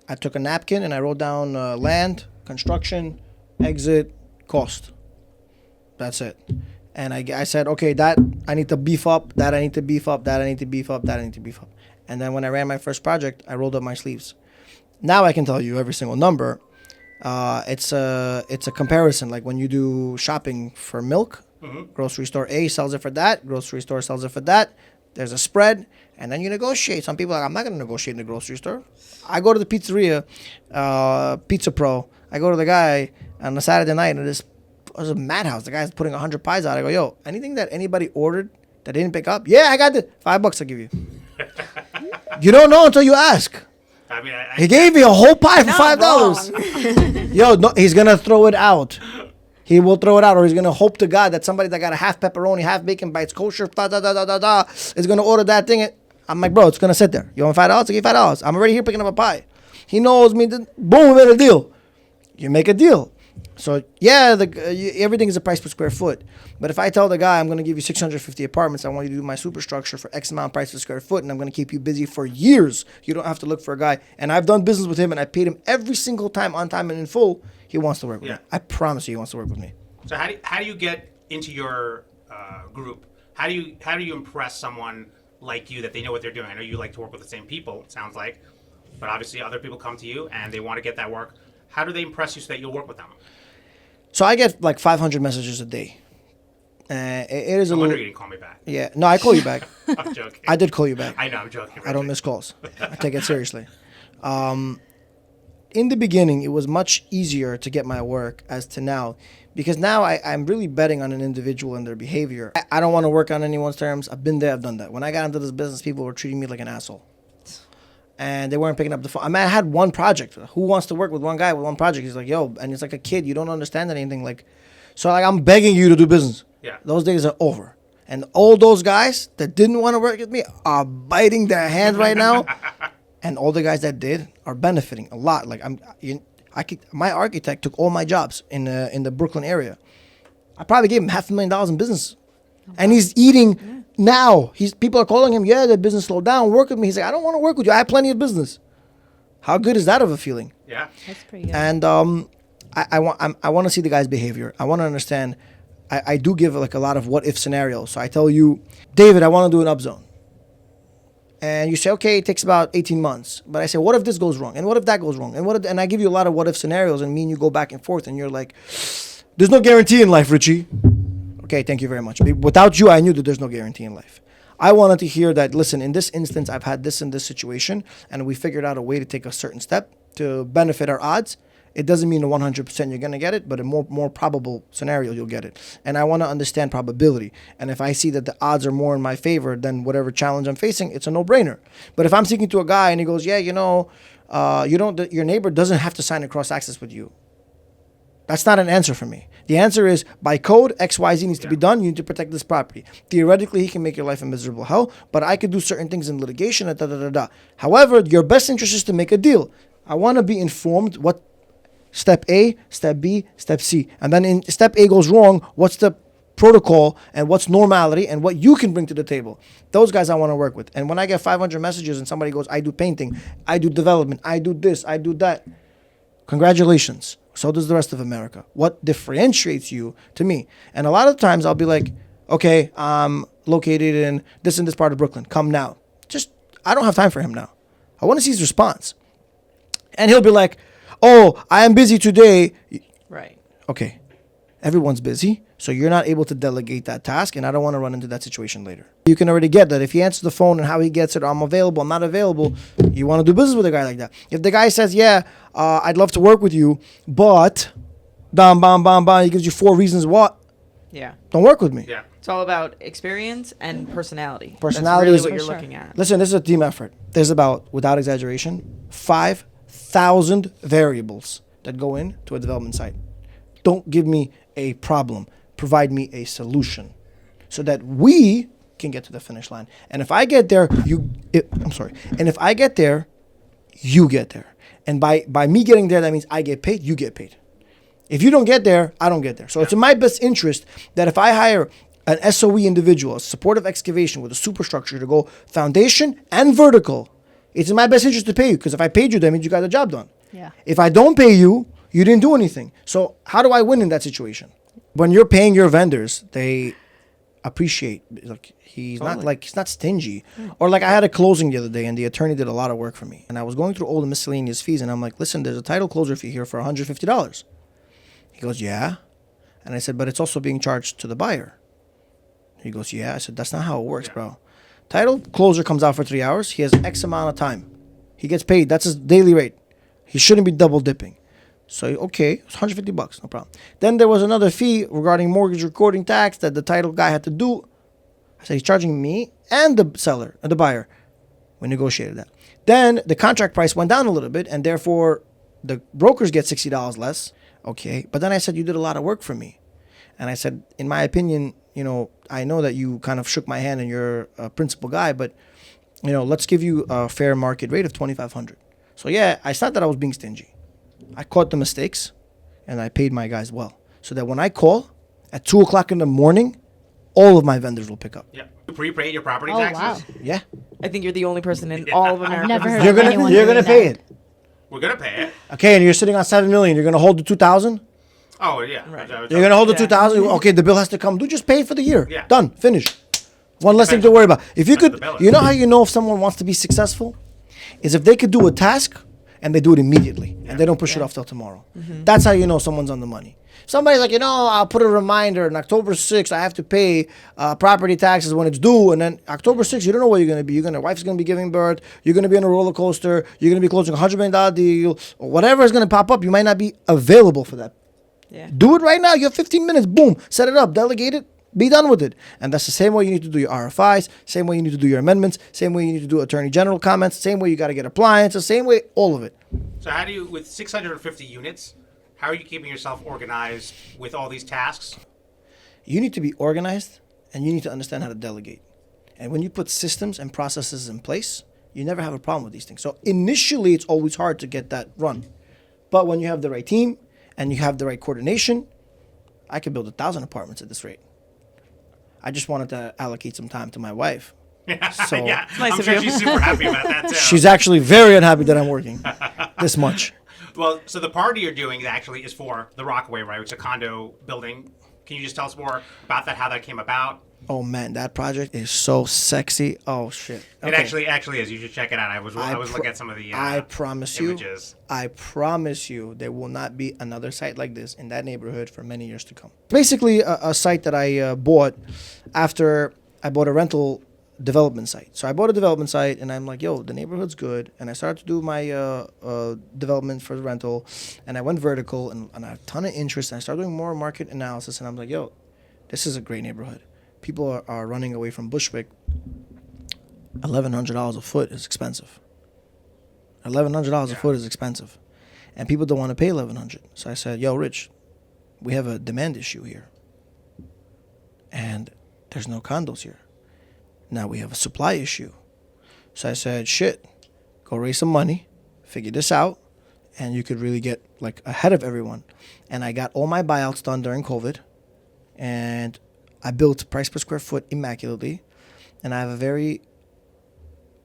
Speaker 4: I took a napkin and I wrote down land, construction, exit, cost. That's it. And I said, okay, that I need to beef up, that I need to beef up, that I need to beef up, that I need to beef up. And then when I ran my first project, I rolled up my sleeves. Now I can tell you every single number. It's a comparison. Like when you do shopping for milk, grocery store A sells it for that, grocery store sells it for that. There's a spread, and then you negotiate. Some people are like, I'm not going to negotiate in the grocery store. I go to the pizzeria, Pizza Pro. I go to the guy on a Saturday night, and it was a madhouse. The guy's putting 100 pies out. I go, yo, anything that anybody ordered that didn't pick up? Yeah, I got it. $5 I'll give you. You don't know until you ask.
Speaker 2: I mean,
Speaker 4: He gave me a whole pie for
Speaker 1: Not
Speaker 4: $5. Yo, no, he's going to throw it out. He will throw it out, or he's going to hope to God that somebody that got a half pepperoni, half bacon bites, kosher, is going to order that thing. I'm like, bro, it's going to sit there. You want $5? I'll give you $5. I'm already here picking up a pie. He knows me. Boom, we made a deal. You make a deal. So, yeah, everything is a price per square foot. But if I tell the guy I'm going to give you 650 apartments, I want you to do my superstructure for X amount price per square foot, and I'm going to keep you busy for years. You don't have to look for a guy. And I've done business with him, and I paid him every single time on time and in full. He wants to work with me. I promise you he wants to work with me.
Speaker 2: So how do you get into your group? How do you impress someone like you that they know what they're doing? I know you like to work with the same people, it sounds like, but obviously other people come to you and they want to get that work. How do they impress you so that you'll work with them?
Speaker 4: So I get like 500 messages a day. It is a
Speaker 2: No wonder
Speaker 4: little.
Speaker 2: you didn't call me back.
Speaker 4: Yeah, no, I call you back.
Speaker 2: I'm joking.
Speaker 4: I did call you back.
Speaker 2: I know, I'm joking.
Speaker 4: I don't miss calls. I take it seriously. In the beginning, it was much easier to get my work as to now, because now I'm really betting on an individual and their behavior. I don't want to work on anyone's terms. I've been there, I've done that. When I got into this business, people were treating me like an asshole. And they weren't picking up the phone. I mean, I had one project. Who wants to work with one guy with one project? He's like, yo, and it's like a kid. You don't understand anything. So I'm begging you to do business.
Speaker 2: Yeah.
Speaker 4: Those days are over. And all those guys that didn't want to work with me are biting their hand right now. And all the guys that did are benefiting a lot. Like my architect took all my jobs in the Brooklyn area. I probably gave him $500,000 in business, and he's eating now. People are calling him. Yeah, the business slowed down. Work with me. He's like, I don't want to work with you. I have plenty of business. How good is that of a feeling?
Speaker 2: Yeah.
Speaker 3: That's pretty good.
Speaker 4: And I want to see the guy's behavior. I want to understand. I do give like a lot of what if scenarios. So I tell you, David, I want to do an upzone. And you say, okay, it takes about 18 months. But I say, what if this goes wrong? And what if that goes wrong? And I give you a lot of what if scenarios, and me and you go back and forth, and you're like, there's no guarantee in life, Richie. Okay, thank you very much. Without you, I knew that there's no guarantee in life. I wanted to hear that, listen, in this instance, I've had this in this situation, and we figured out a way to take a certain step to benefit our odds. It doesn't mean 100% you're going to get it, but a more probable scenario, you'll get it. And I want to understand probability. And if I see that the odds are more in my favor than whatever challenge I'm facing, it's a no-brainer. But if I'm speaking to a guy and he goes, yeah, your neighbor doesn't have to sign a cross-access with you. That's not an answer for me. The answer is, by code, XYZ needs to be done. You need to protect this property. Theoretically, he can make your life a miserable hell, but I could do certain things in litigation, However, your best interest is to make a deal. I want to be informed what step A, step B, step C. And then in step A goes wrong, what's the protocol and what's normality and what you can bring to the table. Those guys I want to work with. And when I get 500 messages and somebody goes, I do painting, I do development, I do this, I do that. Congratulations. So does the rest of America. What differentiates you to me? And a lot of times I'll be like, okay, I'm located in this and this part of Brooklyn. Come now. I don't have time for him now. I want to see his response. And he'll be like, oh, I am busy today.
Speaker 1: Right.
Speaker 4: Okay. Everyone's busy, so you're not able to delegate that task, and I don't want to run into that situation later. You can already get that. If he answers the phone and how he gets it, I'm available, I'm not available, you want to do business with a guy like that. If the guy says, yeah, I'd love to work with you, but, he gives you 4 reasons what,
Speaker 1: Yeah.
Speaker 4: don't work with me.
Speaker 2: Yeah.
Speaker 1: It's all about experience and personality.
Speaker 4: Personality
Speaker 1: That's
Speaker 4: is-
Speaker 1: really what
Speaker 3: For
Speaker 1: you're
Speaker 3: sure.
Speaker 1: looking at.
Speaker 4: Listen, this is a team effort. There's about, without exaggeration, 5,000 variables that go into a development site. Don't give me a problem. Provide me a solution so that we can get to the finish line. And if I get there, And if I get there, you get there. And by me getting there, that means I get paid, you get paid. If you don't get there, I don't get there. So it's in my best interest that if I hire an SOE individual, a supportive excavation with a superstructure to go foundation and vertical, it's in my best interest to pay you, because if I paid you, that means you got the job done.
Speaker 3: Yeah.
Speaker 4: If I don't pay you, you didn't do anything. So how do I win in that situation? When you're paying your vendors, they appreciate. Like he's not
Speaker 1: Totally.
Speaker 4: like he's not stingy. Or like I had a closing the other day, and the attorney did a lot of work for me, and I was going through all the miscellaneous fees, and I'm like, listen, there's a title closer fee here for $150. He goes, yeah, and I said, but it's also being charged to the buyer. He goes, yeah. I said, that's not how it works, bro. Title closer comes out for 3 hours. He has X amount of time. He gets paid. That's his daily rate. He shouldn't be double dipping. So, okay, it's $150, no problem. Then there was another fee regarding mortgage recording tax that the title guy had to do. I said, he's charging me and the seller, the buyer. We negotiated that. Then the contract price went down a little bit, and therefore the brokers get $60 less. Okay, but then I said, you did a lot of work for me. And I said, in my opinion, you know, I know that you kind of shook my hand and you're a principal guy, but, you know, let's give you a fair market rate of $2,500. So, yeah, it's not that I was being stingy. I caught the mistakes, and I paid my guys well. So that when I call at 2 o'clock in the morning, all of my vendors will pick up.
Speaker 2: Yeah. You prepaid your property
Speaker 3: Oh,
Speaker 2: taxes?
Speaker 3: wow.
Speaker 4: Yeah.
Speaker 1: I think you're the only person in all of America.
Speaker 3: never
Speaker 1: who's
Speaker 3: heard
Speaker 4: You're
Speaker 3: of
Speaker 1: done
Speaker 4: gonna
Speaker 1: that.
Speaker 3: anyone doing
Speaker 4: pay
Speaker 3: that.
Speaker 4: it.
Speaker 2: We're going to pay it.
Speaker 4: Okay, and you're sitting on $7 million. You're gonna hold the 2,000.
Speaker 2: Oh, yeah.
Speaker 1: Right.
Speaker 4: You're gonna hold the
Speaker 1: Yeah.
Speaker 4: 2,000. Okay, the bill has to come. Do just pay it for the year.
Speaker 2: Yeah.
Speaker 4: Done. Finish. One less thing to worry about. If you
Speaker 2: Depends on
Speaker 4: could,
Speaker 2: the bill.
Speaker 4: you know how you know if someone wants to be successful, is if they could do a task and they do it immediately and they don't push it off till tomorrow. That's how you know someone's on the money. Somebody's like, you know, I'll put a reminder on October 6th. I have to pay property taxes when it's due, and then October 6th, you don't know where you're gonna be. Wife's gonna be giving birth. You're gonna be on a roller coaster. You're gonna be closing a $100 million deal, or whatever is gonna pop up. You might not be available for that.
Speaker 1: Yeah.
Speaker 4: Do it right now. You have 15 minutes. Boom. Set it up. Delegate it. Be done with it. And that's the same way you need to do your RFIs. Same way you need to do your amendments. Same way you need to do attorney general comments. Same way you got to get appliances. Same way, all of it.
Speaker 2: So how do you, with 650 units, how are you keeping yourself organized with all these tasks?
Speaker 4: You need to be organized, and you need to understand how to delegate. And when you put systems and processes in place, you never have a problem with these things. So initially, it's always hard to get that run. But when you have the right team and you have the right coordination, I could build 1,000 apartments at this rate. I just wanted to allocate some time to my wife. So
Speaker 2: Yeah,
Speaker 1: nice
Speaker 2: I'm
Speaker 1: of
Speaker 2: sure
Speaker 1: you.
Speaker 2: she's super happy about that too.
Speaker 4: she's actually very unhappy that I'm working this much.
Speaker 2: Well, so the party you're doing actually is for the Rockaway, right? Which is a condo building. Can you just tell us more about that, how that came about?
Speaker 4: Oh man, that project is so sexy. Oh shit.
Speaker 2: It actually is. You should check it out. I was looking at some of the
Speaker 4: I promise
Speaker 2: images.
Speaker 4: I promise you there will not be another site like this in that neighborhood for many years to come. Basically a site that I bought after I bought a rental development site. So I bought a development site and I'm like, yo, the neighborhood's good. And I started to do my development for the rental, and I went vertical and I had a ton of interest, and I started doing more market analysis, and I'm like, yo, this is a great neighborhood. People are running away from Bushwick. $1,100 a foot is expensive. $1,100 a foot is expensive. And people don't want to pay $1,100. So I said, yo, Rich, we have a demand issue here. And there's no condos here. Now we have a supply issue. So I said, shit, go raise some money, figure this out, and you could really get like ahead of everyone. And I got all my buyouts done during COVID, and I built price per square foot immaculately, and I have a very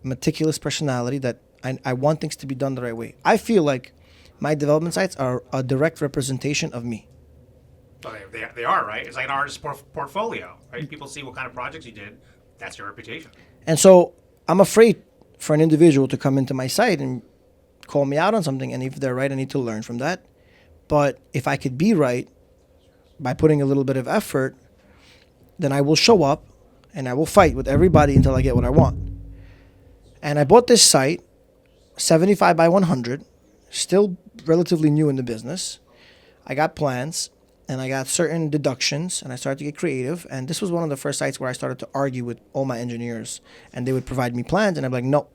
Speaker 4: meticulous personality that I want things to be done the right way. I feel like my development sites are a direct representation of me.
Speaker 2: Well, they are, right? It's like an artist's portfolio, right? People see what kind of projects you did. That's your reputation.
Speaker 4: And so I'm afraid for an individual to come into my site and call me out on something, and if they're right, I need to learn from that. But if I could be right by putting a little bit of effort, then I will show up and I will fight with everybody until I get what I want. And I bought this site, 75 by 100, still relatively new in the business. I got plans and I got certain deductions, and I started to get creative. And this was one of the first sites where I started to argue with all my engineers, and they would provide me plans, and I'm like, no,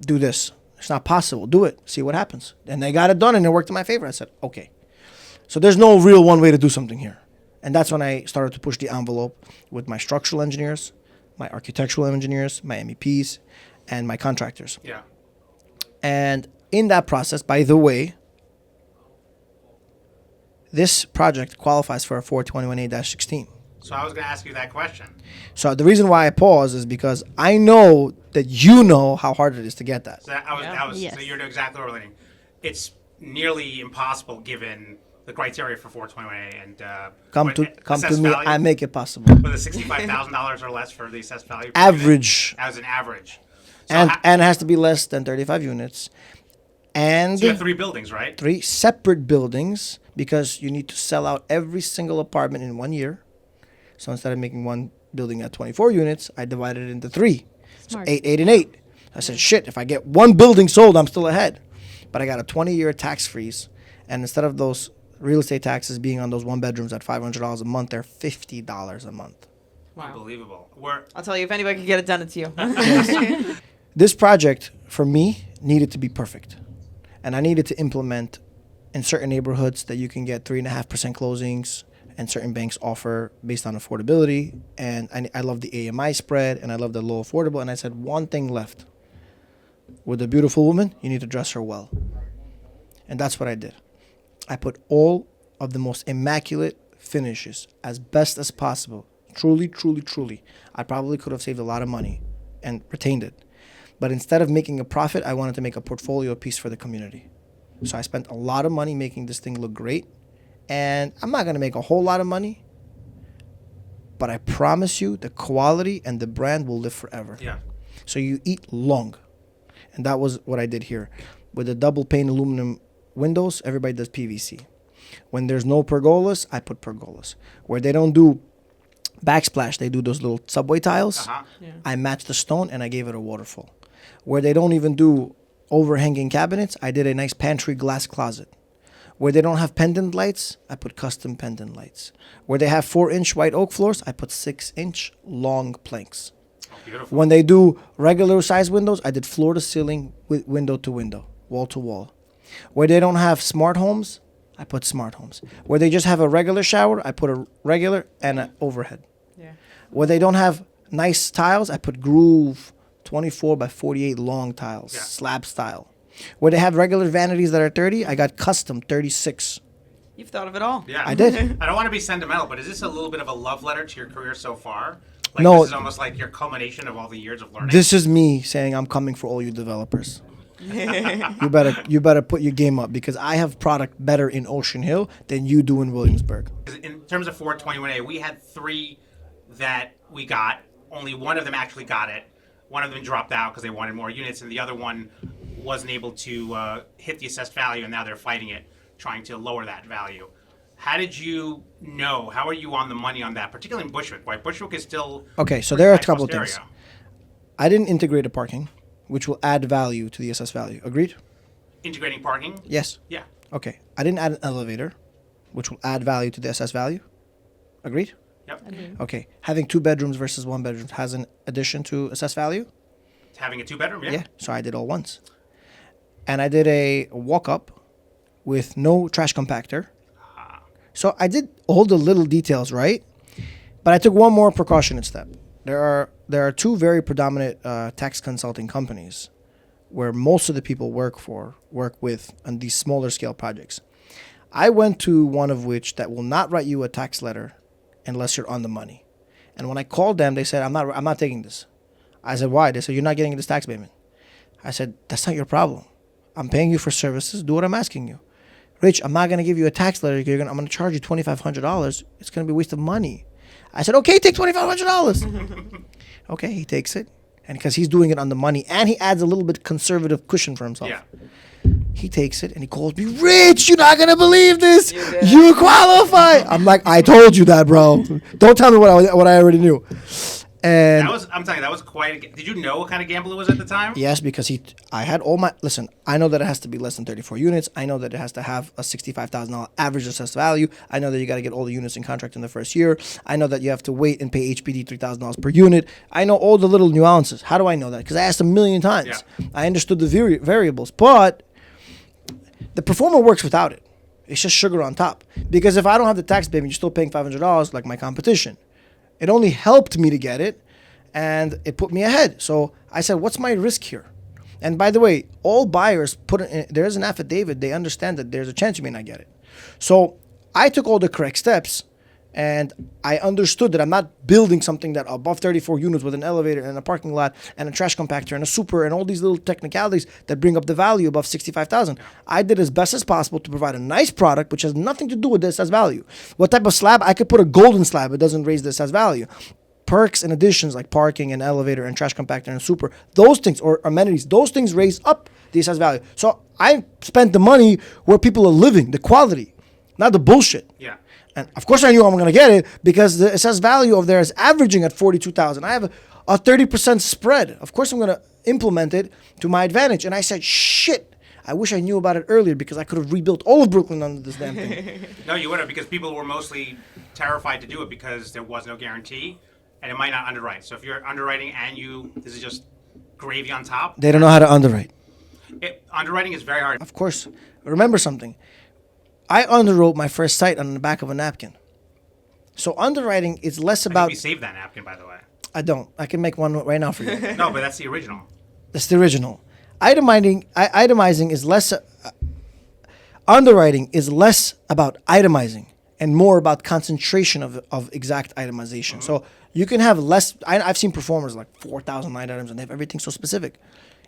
Speaker 4: do this. It's not possible. Do it. See what happens. And they got it done, and it worked in my favor. I said, okay. So there's no real one way to do something here. And that's when I started to push the envelope with my structural engineers, my architectural engineers, my MEPs, and my contractors.
Speaker 2: Yeah.
Speaker 4: And in that process, by the way, this project qualifies for a 421A-16.
Speaker 2: So I was going to ask you that question.
Speaker 4: So the reason why I pause is because I know that you know how hard it is to get that.
Speaker 2: So that, I was,
Speaker 3: Yes.
Speaker 2: so you're exactly what we're learning. It's nearly impossible given the criteria for 421A and
Speaker 4: Come
Speaker 2: what-
Speaker 4: to
Speaker 2: assessed
Speaker 4: me.
Speaker 2: value?
Speaker 4: I make it possible.
Speaker 2: With a $65,000 or less for the assessed value? per
Speaker 4: Average.
Speaker 2: unit? As an average. So
Speaker 4: And it has to be less than 35 units. And
Speaker 2: so you have 3 buildings, right?
Speaker 4: 3 separate buildings because you need to sell out every single apartment in 1 year. So instead of making one building at 24 units, I divided it into 3.
Speaker 3: Smart.
Speaker 4: So 8, 8, and 8. I said, shit, if I get one building sold, I'm still ahead. But I got a 20-year tax freeze. And instead of those real estate taxes being on those 1 bedrooms at $500 a month, they're $50 a month.
Speaker 1: Wow.
Speaker 2: Unbelievable.
Speaker 1: I'll tell you, if anybody can get it done, it's you.
Speaker 4: This project, for me, needed to be perfect. And I needed to implement in certain neighborhoods that you can get 3.5% closings, and certain banks offer based on affordability. And I love the AMI spread, and I love the low affordable. And I said, one thing left. With a beautiful woman, you need to dress her well. And that's what I did. I put all of the most immaculate finishes as best as possible. Truly, truly, truly. I probably could have saved a lot of money and retained it. But instead of making a profit, I wanted to make a portfolio piece for the community. So I spent a lot of money making this thing look great. And I'm not going to make a whole lot of money, but I promise you the quality and the brand will live forever.
Speaker 2: Yeah.
Speaker 4: So you eat long. And that was what I did here. With the double pane aluminum windows, everybody does PVC. When there's no pergolas, I put pergolas. Where they don't do backsplash, they do those little subway tiles.
Speaker 2: Uh-huh.
Speaker 1: Yeah.
Speaker 4: I matched the stone and I gave it a waterfall. Where they don't even do overhanging cabinets, I did a nice pantry glass closet. Where they don't have pendant lights, I put custom pendant lights. Where they have 4-inch white oak floors, I put 6-inch long planks.
Speaker 2: Oh, beautiful.
Speaker 4: When they do regular size windows, I did floor to ceiling, window to window, wall to wall. Where they don't have smart homes, I put smart homes. Where they just have a regular shower, I put a regular and an overhead.
Speaker 1: Yeah.
Speaker 4: Where they don't have nice tiles, I put groove 24 by 48 long tiles,
Speaker 2: Yeah.
Speaker 4: slab style. Where they have regular vanities that are 30, I got custom 36.
Speaker 1: You've thought of it all.
Speaker 2: Yeah.
Speaker 4: I did.
Speaker 2: I don't want to be sentimental, but is this a little bit of a love letter to your career so far? Like
Speaker 4: No.
Speaker 2: This is almost like your culmination of all the years of learning.
Speaker 4: This is me saying I'm coming for all you developers. You better put your game up because I have product better in Ocean Hill than you do in Williamsburg.
Speaker 2: In terms of 421A, we had 3 that we got. Only one of them actually got it. One of them dropped out because they wanted more units, and the other one wasn't able to hit the assessed value, and now they're fighting it, trying to lower that value. How did you know? How are you on the money on that, particularly in Bushwick? Why Bushwick is still
Speaker 4: Okay, so there are a
Speaker 2: high
Speaker 4: couple
Speaker 2: cost
Speaker 4: things.
Speaker 2: area.
Speaker 4: I didn't integrate a parking, which will add value to the assessed value. Agreed?
Speaker 2: Integrating parking?
Speaker 4: Yes.
Speaker 2: Yeah.
Speaker 4: Okay. I didn't add an elevator, which will add value to the assessed value. Agreed?
Speaker 2: Yep.
Speaker 4: Okay. Having 2 bedrooms versus 1 bedroom has an addition to assessed value?
Speaker 2: Having a 2-bedroom? Yeah.
Speaker 4: Yeah. So I did all once. And I did a walk-up with no trash compactor. So I did all the little details right, but I took one more precautionate step. There are 2 very predominant tax consulting companies where most of the people work with on these smaller scale projects. I went to one of which that will not write you a tax letter unless you're on the money. And when I called them, they said, I'm not taking this. I said, why? They said, you're not getting this tax payment. I said, that's not your problem. I'm paying you for services. Do what I'm asking you. Rich, I'm not going to give you a tax letter. I'm going to charge you $2,500. It's going to be a waste of money. I said, okay, take $2,500. Okay, he takes it. And because he's doing it on the money, and he adds a little bit conservative cushion for himself.
Speaker 2: Yeah.
Speaker 4: He takes it and he calls me, Rich, you're not going to believe this.
Speaker 1: You did.
Speaker 4: You qualify. I'm like, I told you that, bro. Don't tell me what I already knew. And
Speaker 2: I'm telling you, that was quite a... Did you know what kind of gamble it was at the time?
Speaker 4: yes, because I had all my... Listen, I know that it has to be less than 34 units. I know that it has to have a $65,000 average assessed value. I know that you got to get all the units in contract in the first year. I know that you have to wait and pay HPD $3,000 per unit. I know all the little nuances. How do I know that? Because I asked a million times.
Speaker 2: Yeah.
Speaker 4: I understood the variables. But the performer works without it. It's just sugar on top. Because if I don't have the tax payment, you're still paying $500 like my competition. It only helped me to get it, and it put me ahead. So I said, what's my risk here? And by the way, all buyers there's an affidavit. They understand that there's a chance you may not get it. So I took all the correct steps, And I understood that I'm not building something that above 34 units with an elevator and a parking lot and a trash compactor and a super and all these little technicalities that bring up the value above 65,000. I did as best as possible to provide a nice product which has nothing to do with this as value. What type of slab? I could put a golden slab. It doesn't raise this as value. Perks and additions like parking and elevator and trash compactor and super, those things, or amenities, those things raise up the assessed value. So I spent the money where people are living, the quality, not the bullshit.
Speaker 2: Yeah.
Speaker 4: And of course I knew I'm going to get it because the assessed value of there is averaging at 42,000. I have a 30% spread. Of course I'm going to implement it to my advantage. And I said, shit, I wish I knew about it earlier because I could have rebuilt all of Brooklyn under this damn thing.
Speaker 2: No, you would have, because people were mostly terrified to do it because there was no guarantee and it might not underwrite. So if you're underwriting and this is just gravy on top.
Speaker 4: They don't know how to underwrite.
Speaker 2: Underwriting is very hard.
Speaker 4: Of course. Remember something. I underwrote my first site on the back of a napkin. So underwriting is less
Speaker 2: I
Speaker 4: about...
Speaker 2: think we saved that napkin, by the way.
Speaker 4: I don't. I can make one right now for you.
Speaker 2: No, but that's the original.
Speaker 4: That's the original. Itemizing is less... underwriting is less about itemizing and more about concentration of exact itemization. So you can have less... I've seen performers like 4,000 line items and they have everything so specific.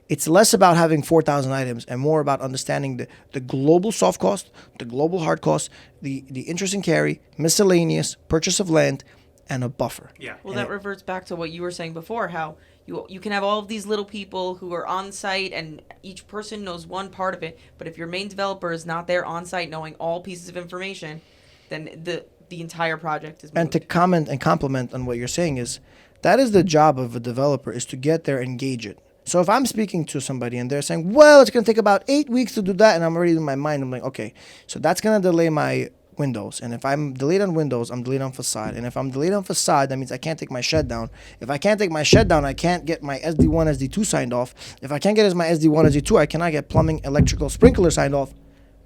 Speaker 4: It's less about having 4,000 items and more about understanding the global soft cost, the global hard cost, the interest and carry, miscellaneous, purchase of land, and a buffer.
Speaker 2: Yeah.
Speaker 1: Well, that reverts back to what you were saying before, how you can have all of these little people who are on site and each person knows one part of it, but if your main developer is not there on site knowing all pieces of information, then the entire project is moved.
Speaker 4: And to comment and compliment on what you're saying is, that is the job of a developer, is to get there, engage it. So if I'm speaking to somebody and they're saying, well, it's going to take about 8 weeks to do that, and I'm already in my mind, I'm like, okay, so that's going to delay my windows. And if I'm delayed on windows, I'm delayed on facade. And if I'm delayed on facade, that means I can't take my shed down. If I can't take my shed down, I can't get my SD1, SD2 signed off. If I can't get my SD1, SD2, I cannot get plumbing, electrical, sprinkler signed off.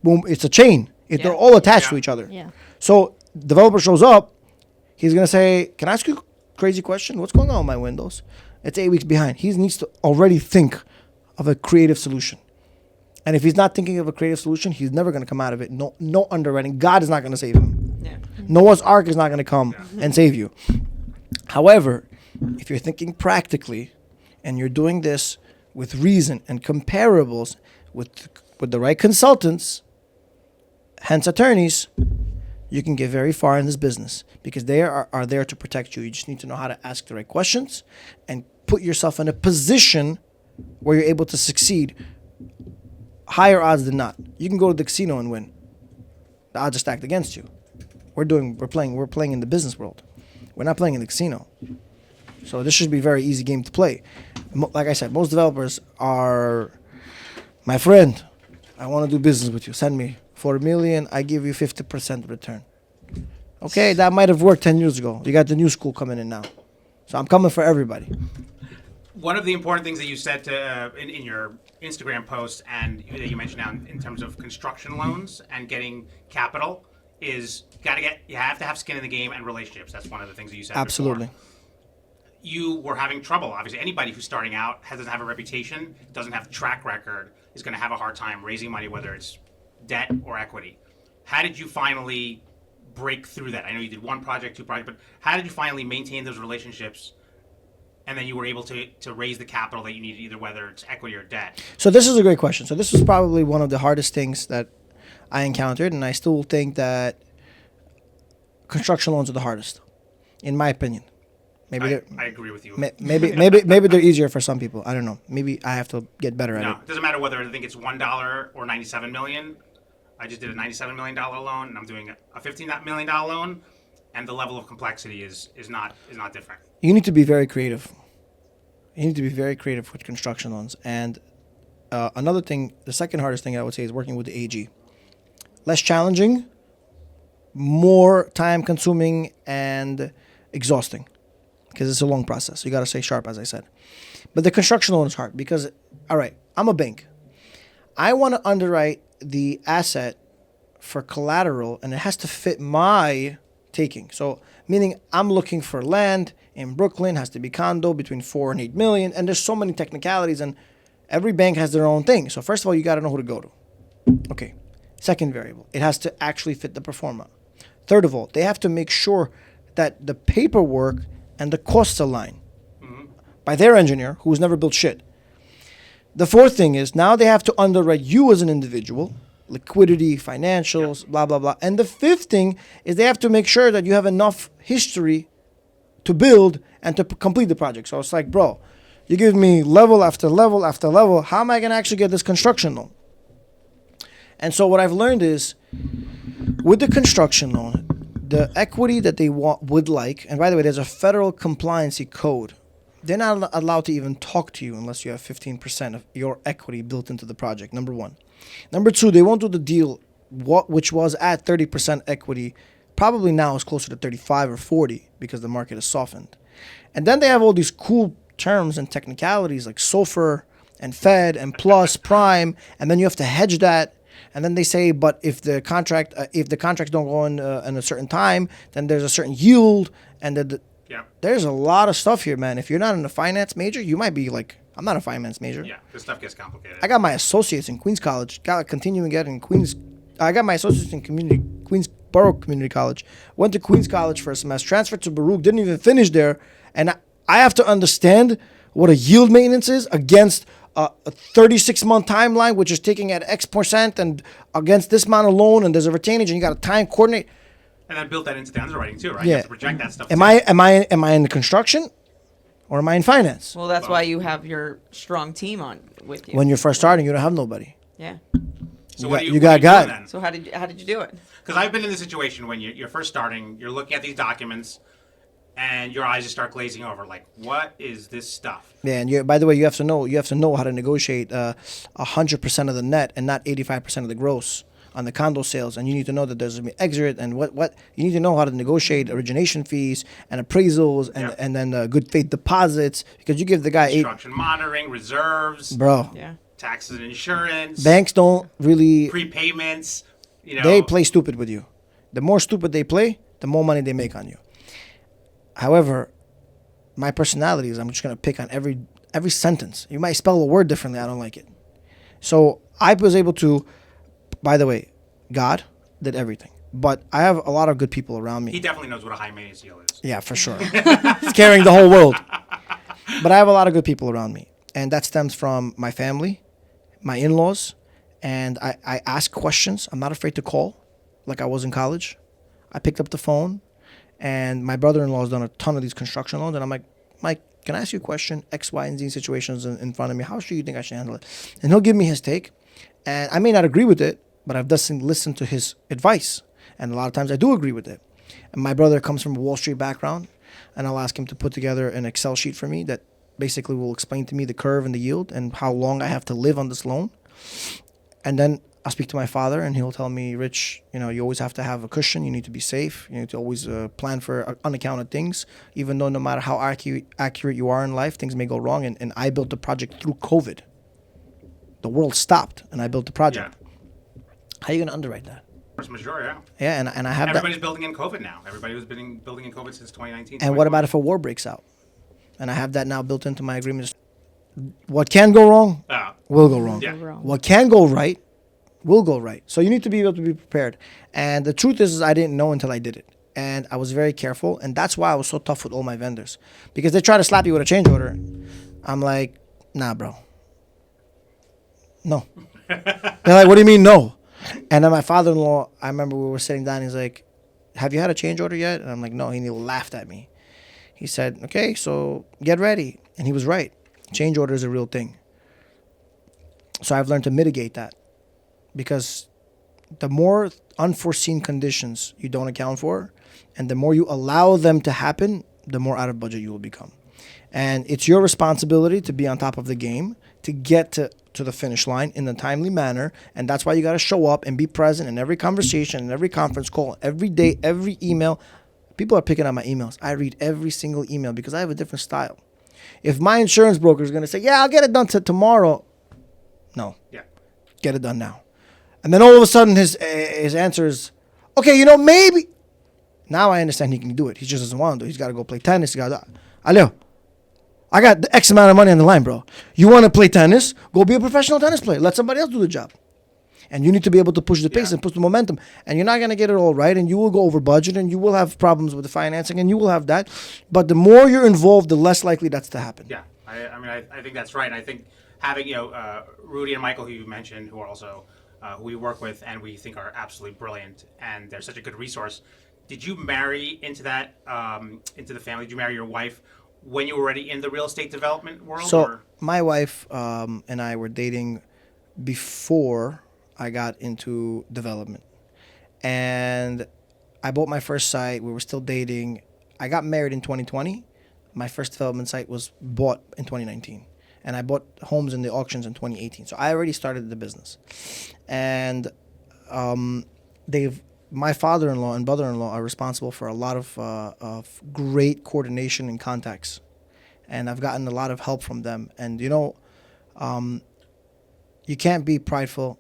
Speaker 4: Boom, it's a chain. They're all attached to each other.
Speaker 3: Yeah.
Speaker 4: So developer shows up, he's going to say, can I ask you a crazy question? What's going on with my windows? It's 8 weeks behind. He needs to already think of a creative solution. And if he's not thinking of a creative solution, he's never going to come out of it. No underwriting. God is not going to save him.
Speaker 1: Yeah.
Speaker 4: Noah's Ark is not going to come and save you. However, if you're thinking practically and you're doing this with reason and comparables with the right consultants, hence attorneys, you can get very far in this business because they are there to protect you. You just need to know how to ask the right questions and put yourself in a position where you're able to succeed. Higher odds than not. You can go to the casino and win. The odds are stacked against you. We're playing in the business world. We're not playing in the casino. So this should be a very easy game to play. Like I said, most developers are, my friend, I want to do business with you. Send me $4 million, I give you 50% return. Okay, that might have worked 10 years ago. You got the new school coming in now. So I'm coming for everybody.
Speaker 2: One of the important things that you said in your Instagram post and that you mentioned now in terms of construction loans and getting capital is you have to have skin in the game and relationships. That's one of the things that you said.
Speaker 4: Absolutely.
Speaker 2: Before. You were having trouble. Obviously, anybody who's starting out doesn't have a reputation, doesn't have a track record, is going to have a hard time raising money, whether it's debt or equity. How did you finally break through that? I know you did one project, two projects, but how did you finally maintain those relationships and then you were able to raise the capital that you needed, either whether it's equity or debt?
Speaker 4: So this is a great question. So this was probably one of the hardest things that I encountered, and I still think that construction loans are the hardest, in my opinion. Maybe
Speaker 2: I agree with you.
Speaker 4: Maybe they're easier for some people. I don't know. Maybe I have to get better at it.
Speaker 2: No, it doesn't matter whether I think it's $1 or $97 million. I just did a $97 million loan, and I'm doing a $15 million loan, and the level of complexity is not different.
Speaker 4: You need to be very creative. You need to be very creative with construction loans. And another thing, the second hardest thing I would say is working with the AG. Less challenging, more time consuming, and exhausting because it's a long process. You got to stay sharp, as I said. But the construction loan is hard because, all right, I'm a bank. I want to underwrite the asset for collateral, and it has to fit my taking. So, meaning I'm looking for land in Brooklyn, has to be condo between 4 and 8 million, and there's so many technicalities, and every bank has their own thing. So, first of all, you got to know who to go to. Okay. Second variable, it has to actually fit the pro forma. Third of all, they have to make sure that the paperwork and the costs align by their engineer, who's never built shit. The fourth thing is now they have to underwrite you as an individual, liquidity, financials, blah, blah, blah. And the fifth thing is they have to make sure that you have enough history to build and to complete the project. So it's like, bro, you give me level after level after level. How am I going to actually get this construction loan? And so what I've learned is with the construction loan, the equity that they would like, and by the way, there's a federal compliancy code. They're not allowed to even talk to you unless you have 15% of your equity built into the project, number one. Number two, they won't do the deal which was at 30% equity, probably now is closer to 35 or 40 because the market has softened. And then they have all these cool terms and technicalities like SOFR and Fed and plus prime, and then you have to hedge that. And then they say, but if the contracts don't go in a certain time, then there's a certain yield, and there's a lot of stuff here, man. If you're not in a finance major, you might be like, I'm not a finance major.
Speaker 2: Yeah, this stuff gets complicated.
Speaker 4: I got my associates in Queens College, got continuing get in Queens. I got my associates in Queensborough Community College. Went to Queens College for a semester, transferred to Baruch, didn't even finish there, and I have to understand what a yield maintenance is against a 36-month timeline, which is taking at X%, and against this amount of loan, and there's a retainage, and you got to time coordinate.
Speaker 2: And I built that into the underwriting too, right?
Speaker 4: Yeah.
Speaker 2: You have to project that stuff.
Speaker 4: Am I in the construction, or am I in finance?
Speaker 1: Well, that's why you have your strong team on with you.
Speaker 4: When you're first starting, you don't have nobody.
Speaker 1: Yeah.
Speaker 2: So
Speaker 4: you got God.
Speaker 2: then?
Speaker 1: So how did you do it?
Speaker 2: Because I've been in the situation when you're first starting, you're looking at these documents, and your eyes just start glazing over. Like, what is this stuff?
Speaker 4: Yeah, and by the way, you have to know how to negotiate 100% of the net and not 85% of the gross on the condo sales, and you need to know that there's an exit, and what you need to know how to negotiate origination fees and appraisals and then good faith deposits, because you give the guy
Speaker 2: construction monitoring, reserves,
Speaker 4: bro.
Speaker 1: Yeah.
Speaker 2: Taxes and insurance.
Speaker 4: Banks don't really
Speaker 2: prepayments.
Speaker 4: They play stupid with you. The more stupid they play, the more money they make on you. However, my personality is I'm just gonna pick on every sentence. You might spell a word differently. I don't like it. So I was able to. By the way, God did everything. But I have a lot of good people around me.
Speaker 2: He definitely knows what a high maintenance deal is.
Speaker 4: Yeah, for sure. It's carrying the whole world. But I have a lot of good people around me. And that stems from my family, my in-laws, and I ask questions. I'm not afraid to call like I was in college. I picked up the phone, and my brother-in-law has done a ton of these construction loans. And I'm like, Mike, can I ask you a question? X, Y, and Z situations in front of me. How should you think I should handle it? And he'll give me his take. And I may not agree with it, but I've just listened to his advice. And a lot of times I do agree with it. And my brother comes from a Wall Street background, and I'll ask him to put together an Excel sheet for me that basically will explain to me the curve and the yield and how long I have to live on this loan. And then I'll speak to my father, and he'll tell me, Rich, you always have to have a cushion. You need to be safe. You need to always plan for unaccounted things, even though no matter how accurate you are in life, things may go wrong. And I built the project through COVID. The world stopped, and I built the project. Yeah. How are you going to underwrite that?
Speaker 2: Force majeure, yeah.
Speaker 4: Yeah, and I have
Speaker 2: Everybody's building in COVID now. Everybody was building in COVID since 2019.
Speaker 4: And what about if a war breaks out? And I have that now built into my agreements. What can go wrong will go wrong.
Speaker 2: Yeah.
Speaker 4: What can go right will go right. So you need to be able to be prepared. And the truth is I didn't know until I did it. And I was very careful. And that's why I was so tough with all my vendors. Because they try to slap you with a change order. I'm like, nah, bro. No. They're like, what do you mean no? And then my father-in-law, I remember we were sitting down, he's like, have you had a change order yet? And I'm like, no. And he laughed at me. He said, okay, so get ready. And he was right. Change order is a real thing. So I've learned to mitigate that, because the more unforeseen conditions you don't account for, and the more you allow them to happen, the more out of budget you will become. And it's your responsibility to be on top of the game, to get to the finish line in a timely manner. And that's why you got to show up and be present in every conversation, in every conference call, every day, every email. People are picking up my emails. I read every single email because I have a different style. If my insurance broker is going to say, yeah, I'll get it done tomorrow. No.
Speaker 2: Yeah.
Speaker 4: Get it done now. And then all of a sudden his answer is, okay, maybe. Now I understand he can do it. He just doesn't want to do it. He's got to go play tennis. Alio, I got the X amount of money on the line, bro. You want to play tennis? Go be a professional tennis player. Let somebody else do the job. And you need to be able to push the pace and push the momentum. And you're not going to get it all right. And you will go over budget and you will have problems with the financing and you will have that. But the more you're involved, the less likely that's to happen.
Speaker 2: Yeah, I think that's right. And I think having, Rudy and Michael, who you mentioned, who are also, who we work with and we think are absolutely brilliant, and they're such a good resource. Did you marry into that, into the family? Did you marry your wife when you were already in the real estate development world?
Speaker 4: So my wife and I were dating before I got into development. And I bought my first site. We were still dating. I got married in 2020. My first development site was bought in 2019. And I bought homes in the auctions in 2018. So I already started the business. And my father-in-law and brother-in-law are responsible for a lot of great coordination and contacts. And I've gotten a lot of help from them. And, you can't be prideful,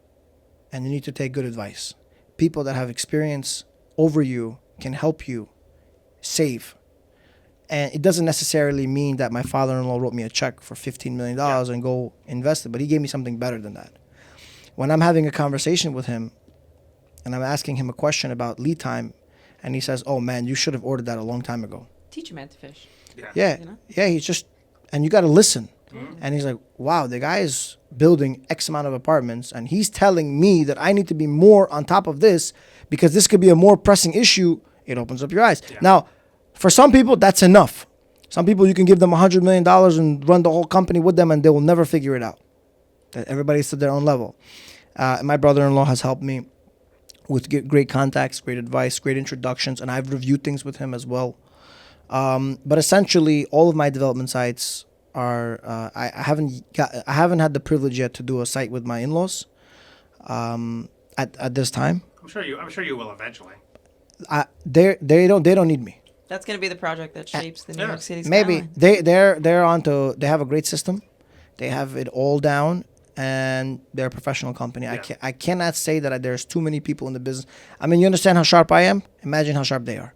Speaker 4: and you need to take good advice. People that have experience over you can help you save. And it doesn't necessarily mean that my father-in-law wrote me a check for $15 million and go invest it, but he gave me something better than that. When I'm having a conversation with him and I'm asking him a question about lead time, and he says, "Oh man, you should have ordered that a long time ago."
Speaker 1: Teach a man to fish.
Speaker 4: Yeah.
Speaker 1: You know?
Speaker 4: Yeah, he's just, and you got to listen. And he's like, wow, the guy is building X amount of apartments, and he's telling me that I need to be more on top of this because this could be a more pressing issue. It opens up your eyes. Yeah. Now, for some people, that's enough. Some people, you can give them $100 million and run the whole company with them, and they will never figure it out. Everybody's to their own level. And my brother-in-law has helped me with great contacts, great advice, great introductions, and I've reviewed things with him as well. But essentially, all of my development sites are I haven't had the privilege yet to do a site with my in-laws at this time.
Speaker 2: I'm sure you will eventually.
Speaker 4: They don't need me.
Speaker 1: That's going to be the project that shapes the New York City skyline.
Speaker 4: Maybe they're onto. They have a great system. They have it all down, and they're a professional company. Yeah. I cannot say that there's too many people in the business. I mean, you understand how sharp I am? Imagine how sharp they are.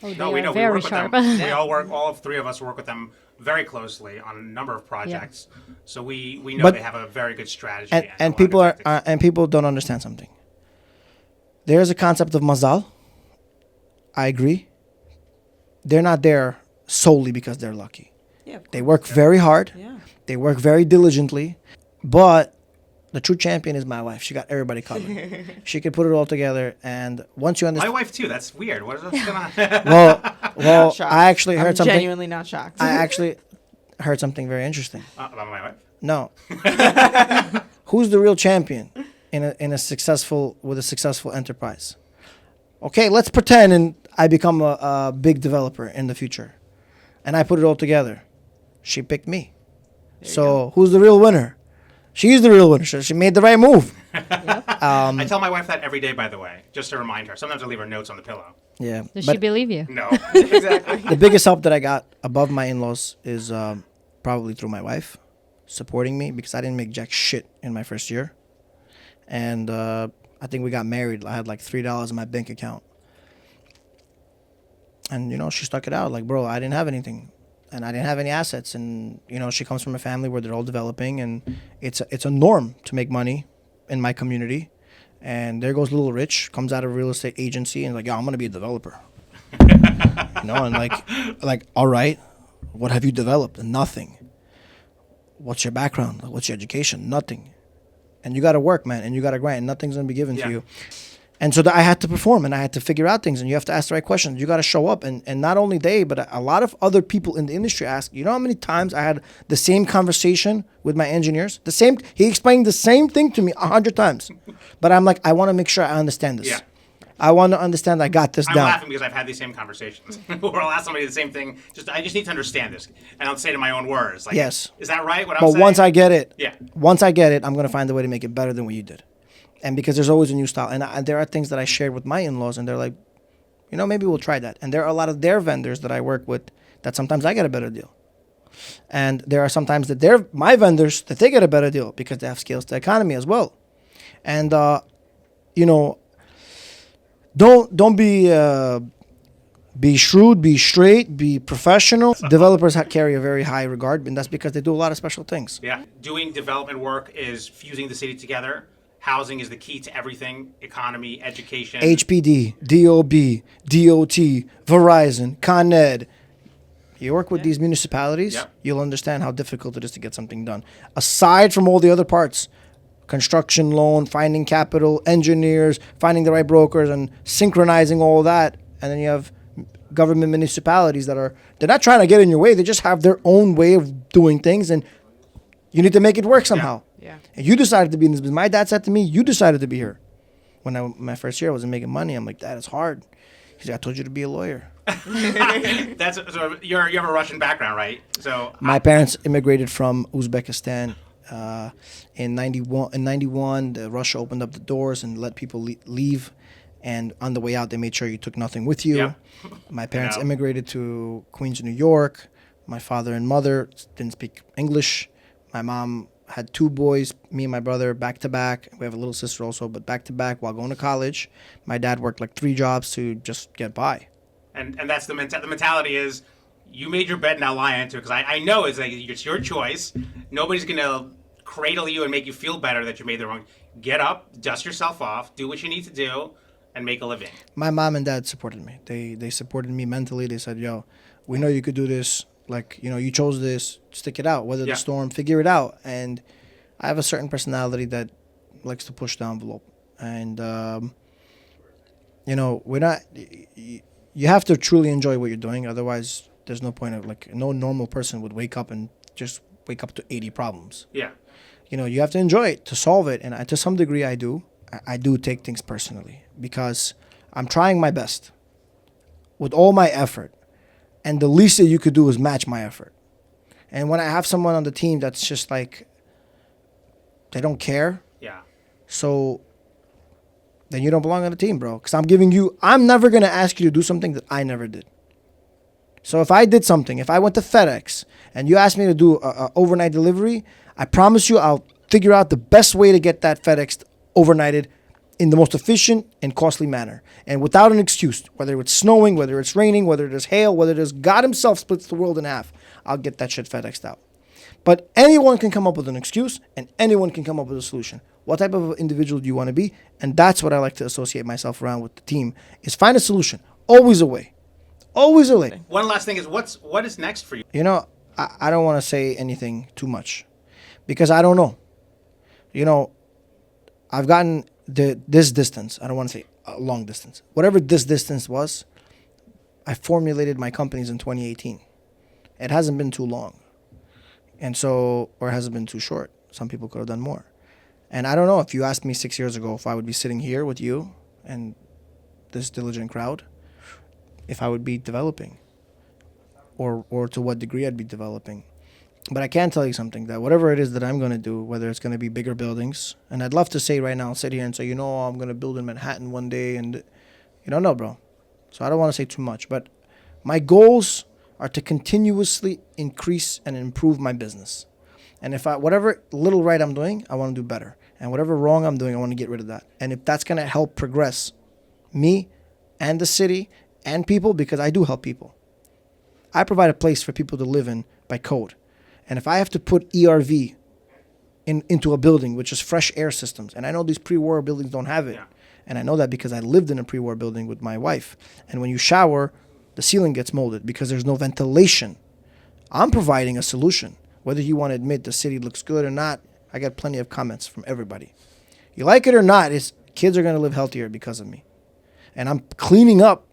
Speaker 3: Oh,
Speaker 2: no, we know. We work with them. We all three of us work with them very closely on a number of projects. Yeah. So we know they have a very good strategy.
Speaker 4: And people don't understand something. There's a concept of mazal. I agree. They're not there solely because they're lucky. Yeah, they work very hard. Yeah. They work very diligently. But the true champion is my wife. She got everybody covered. She could put it all together. And once you understand...
Speaker 2: My wife, too. That's weird. What is that going on?
Speaker 4: Well, I actually heard something...
Speaker 1: I'm genuinely not shocked.
Speaker 4: I actually heard something very interesting.
Speaker 2: About my wife?
Speaker 4: No. Who's the real champion with a successful enterprise? Okay, let's pretend and I become a big developer in the future. And I put it all together. She picked me. So who's the real winner? She's the real winner. She made the right move.
Speaker 2: I tell my wife that every day, by the way, just to remind her. Sometimes I leave her notes on the pillow.
Speaker 4: Yeah.
Speaker 3: Does she believe you?
Speaker 2: No.
Speaker 1: Exactly.
Speaker 4: The biggest help that I got above my in-laws is probably through my wife supporting me, because I didn't make jack shit in my first year. And I think we got married. I had like $3 in my bank account. And, she stuck it out. Like, bro, I didn't have anything. And I didn't have any assets. And, she comes from a family where they're all developing. And it's a norm to make money in my community. And there goes Little Rich, comes out of a real estate agency and like, yo, I'm going to be a developer. And like, all right, what have you developed? Nothing. What's your background? What's your education? Nothing. And you got to work, man. And you got to grind. Nothing's going to be given to you. And so I had to perform, and I had to figure out things, and you have to ask the right questions. You got to show up. And not only they, but a lot of other people in the industry ask, you know how many times I had the same conversation with my engineers? He explained the same thing to me 100 times. But I'm like, I want to make sure I understand this. Yeah. I want to understand I got this down.
Speaker 2: I'm laughing because I've had these same conversations where I'll ask somebody the same thing. I just need to understand this. And I'll say it in my own words. Like, yes. Is that right, what I'm saying?
Speaker 4: But once I get it, I'm going to find a way to make it better than what you did. And because there's always a new style. And there are things that I shared with my in-laws, and they're like, maybe we'll try that. And there are a lot of their vendors that I work with that sometimes I get a better deal. And there are sometimes that they're my vendors that they get a better deal because they have scales to economy as well. And, don't be shrewd, be straight, be professional. Developers carry a very high regard, and that's because they do a lot of special things.
Speaker 2: Yeah. Doing development work is fusing the city together. housing is the key to everything: economy, education.
Speaker 4: HPD, DOB, DOT, Verizon, Con Ed. You work with these municipalities,
Speaker 2: Yep.
Speaker 4: you'll understand how difficult it is to get something done. Aside from all the other parts, construction loan, finding capital, engineers, finding the right brokers, and synchronizing all that. And then you have government municipalities they're not trying to get in your way. They just have their own way of doing things, and you need to make it work somehow.
Speaker 1: Yeah.
Speaker 4: And you decided to be in this business. My dad said to me, you decided to be here. My first year, I wasn't making money. I'm like, Dad, it's hard. He's like, I told you to be a lawyer.
Speaker 2: That's so you have a Russian background, right? So
Speaker 4: My parents immigrated from Uzbekistan in 91. In 91, Russia opened up the doors and let people leave. And on the way out, they made sure you took nothing with you.
Speaker 2: Yeah.
Speaker 4: My parents
Speaker 2: Yeah.
Speaker 4: immigrated to Queens, New York. My father and mother didn't speak English. My mom had two boys, me and my brother, back to back. We have a little sister also, but back to back while going to college. My dad worked like 3 jobs to just get by.
Speaker 2: and that's the mentality is you made your bed, now lie into it, because I know it's like it's your choice. Nobody's gonna cradle you and make you feel better that you made the wrong. Get up, dust yourself off, do what you need to do, and make a living.
Speaker 4: My mom and dad supported me. They supported me mentally. They said, yo, we know you could do this. Like, you chose this, stick it out, weather
Speaker 2: Yeah.
Speaker 4: the storm, figure it out. And I have a certain personality that likes to push the envelope. And, we're not, you have to truly enjoy what you're doing. Otherwise, there's no point of, no normal person would wake up and just wake up to 80 problems.
Speaker 2: Yeah.
Speaker 4: You have to enjoy it to solve it. And to some degree, I do. I do take things personally because I'm trying my best with all my effort. And the least that you could do is match my effort. And when I have someone on the team that's just like, they don't care.
Speaker 2: Yeah.
Speaker 4: So then you don't belong on the team, bro. Because I'm never going to ask you to do something that I never did. So if I did something, if I went to FedEx and you asked me to do a overnight delivery, I promise you I'll figure out the best way to get that FedEx overnighted in the most efficient and costly manner. And without an excuse, whether it's snowing, whether it's raining, whether there's hail, whether there's God himself splits the world in half, I'll get that shit FedExed out. But anyone can come up with an excuse and anyone can come up with a solution. What type of individual do you want to be? And that's what I like to associate myself around with the team, is find a solution. Always a way. Always a way.
Speaker 2: One last thing is what is next for you?
Speaker 4: I don't want to say anything too much because I don't know. I've gotten this distance. I don't want to say a long distance. Whatever this distance was, I formulated my companies in 2018. It hasn't been too long. And so, or it hasn't been too short. Some people could have done more. And I don't know, if you asked me 6 years ago if I would be sitting here with you and this diligent crowd, if I would be developing or to what degree I'd be developing. But I can tell you something, that whatever it is that I'm going to do, whether it's going to be bigger buildings, and I'd love to say right now, sit here and say, I'm going to build in Manhattan one day, and you don't know, bro. So I don't want to say too much, but my goals are to continuously increase and improve my business. And if whatever little right I'm doing, I want to do better. And whatever wrong I'm doing, I want to get rid of that. And if that's going to help progress me and the city and people, because I do help people. I provide a place for people to live in by code. And if I have to put ERV into a building, which is fresh air systems, and I know these pre-war buildings don't have it, and I know that because I lived in a pre-war building with my wife, and when you shower, the ceiling gets molded because there's no ventilation. I'm providing a solution. Whether you want to admit the city looks good or not, I got plenty of comments from everybody. You like it or not, kids are going to live healthier because of me. And I'm cleaning up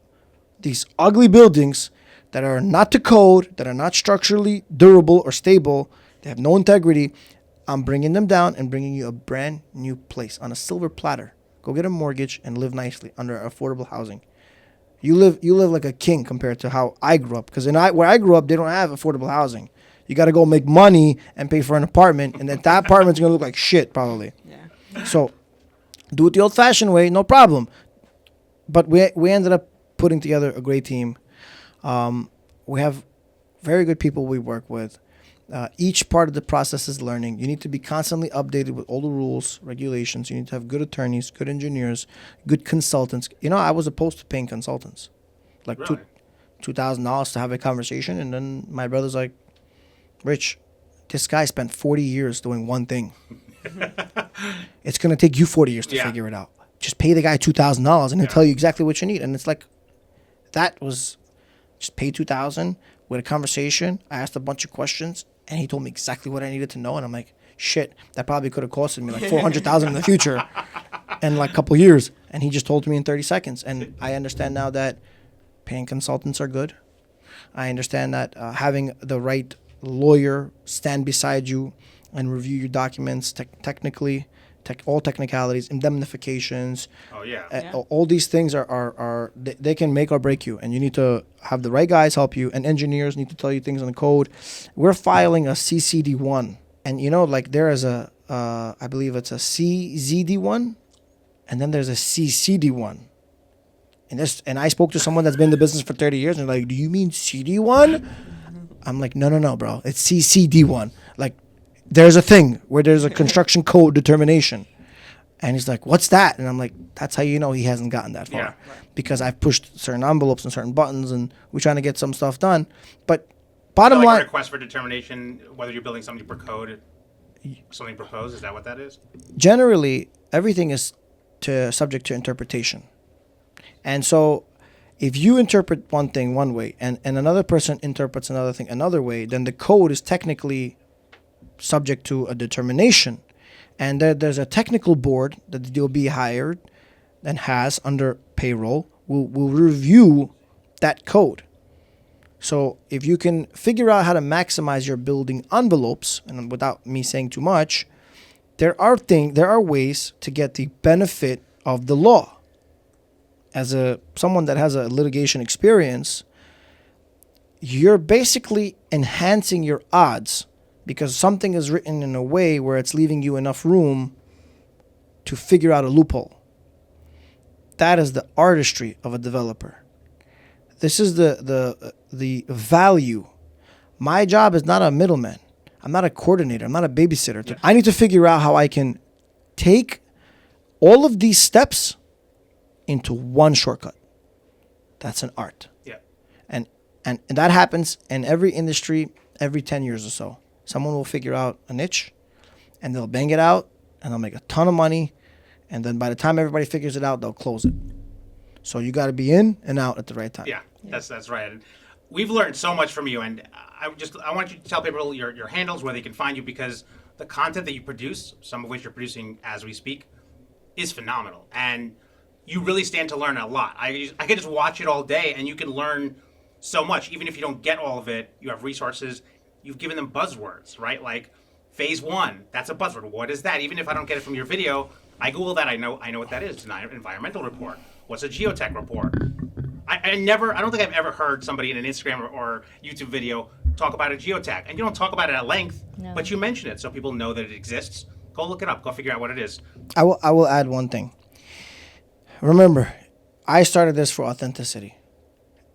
Speaker 4: these ugly buildings that are not to code, that are not structurally durable or stable, they have no integrity. I'm bringing them down and bringing you a brand new place on a silver platter. Go get a mortgage and live nicely under affordable housing. You live like a king compared to how I grew up. Because where I grew up, they don't have affordable housing. You got to go make money and pay for an apartment, and that apartment's going to look like shit probably. Yeah. So do it the old-fashioned way, no problem. But we ended up putting together a great team. We have very good people we work with. Each part of the process is learning. You need to be constantly updated with all the rules, regulations. You need to have good attorneys, good engineers, good consultants. I was opposed to paying consultants. Like
Speaker 2: really?
Speaker 4: $2,000 to have a conversation. And then my brother's like, Rich, this guy spent 40 years doing one thing. It's going to take you 40 years to figure it out. Just pay the guy $2,000 and he'll tell you exactly what you need. And it's like, that was just pay $2,000 with a conversation. I asked a bunch of questions and he told me exactly what I needed to know. And I'm like, shit, that probably could have costed me like $400,000 in the future and like a couple years. And he just told me in 30 seconds. And I understand now that paying consultants are good. I understand that having the right lawyer stand beside you and review your documents technically, all technicalities, indemnifications.
Speaker 2: Oh, yeah.
Speaker 4: All these things are they can make or break you. And you need to have the right guys help you. And engineers need to tell you things on the code. We're filing a CCD1. And, you know, like there is a, I believe it's a CZD1. And then there's a CCD1. And I spoke to someone that's been in the business for 30 years. And they're like, do you mean CD1? I'm like, no, bro. It's CCD1. Like, there's a thing where there's a construction code determination. And he's like, what's that? And I'm like, that's how you know he hasn't gotten that far.
Speaker 2: Yeah.
Speaker 4: Because I've pushed certain envelopes and certain buttons, and we're trying to get some stuff done. But bottom
Speaker 2: like
Speaker 4: line...
Speaker 2: a request for determination, whether you're building something per code, something proposed, is that what that is?
Speaker 4: Generally, everything is subject to interpretation. And so if you interpret one thing one way and another person interprets another thing another way, then the code is technically subject to a determination. And there's a technical board that the DOB hired and has under payroll will review that code. So if you can figure out how to maximize your building envelopes, and without me saying too much, there are ways to get the benefit of the law. As someone that has a litigation experience, you're basically enhancing your odds because something is written in a way where it's leaving you enough room to figure out a loophole. That is the artistry of a developer. This is the value. My job is not a middleman. I'm not a coordinator. I'm not a babysitter. Yeah. I need to figure out how I can take all of these steps into one shortcut. That's an art.
Speaker 2: Yeah.
Speaker 4: And that happens in every industry every 10 years or so. Someone will figure out a niche and they'll bang it out and they'll make a ton of money. And then by the time everybody figures it out, they'll close it. So you got to be in and out at the right time.
Speaker 2: Yeah, that's right. And we've learned so much from you. And I want you to tell people your handles, where they can find you, because the content that you produce, some of which you're producing as we speak, is phenomenal. And you really stand to learn a lot. I could just watch it all day, and you can learn so much. Even if you don't get all of it, you have resources. You've given them buzzwords, right? Like phase 1, that's a buzzword. What is that? Even if I don't get it from your video, I Google that. I know what that is. It's an environmental report. What's a geotech report? I don't think I've ever heard somebody in an Instagram or YouTube video talk about a geotech. And you don't talk about it at length, but you mention it so people know that it exists. Go look it up. Go figure out what it is.
Speaker 4: I will add one thing. Remember, I started this for authenticity.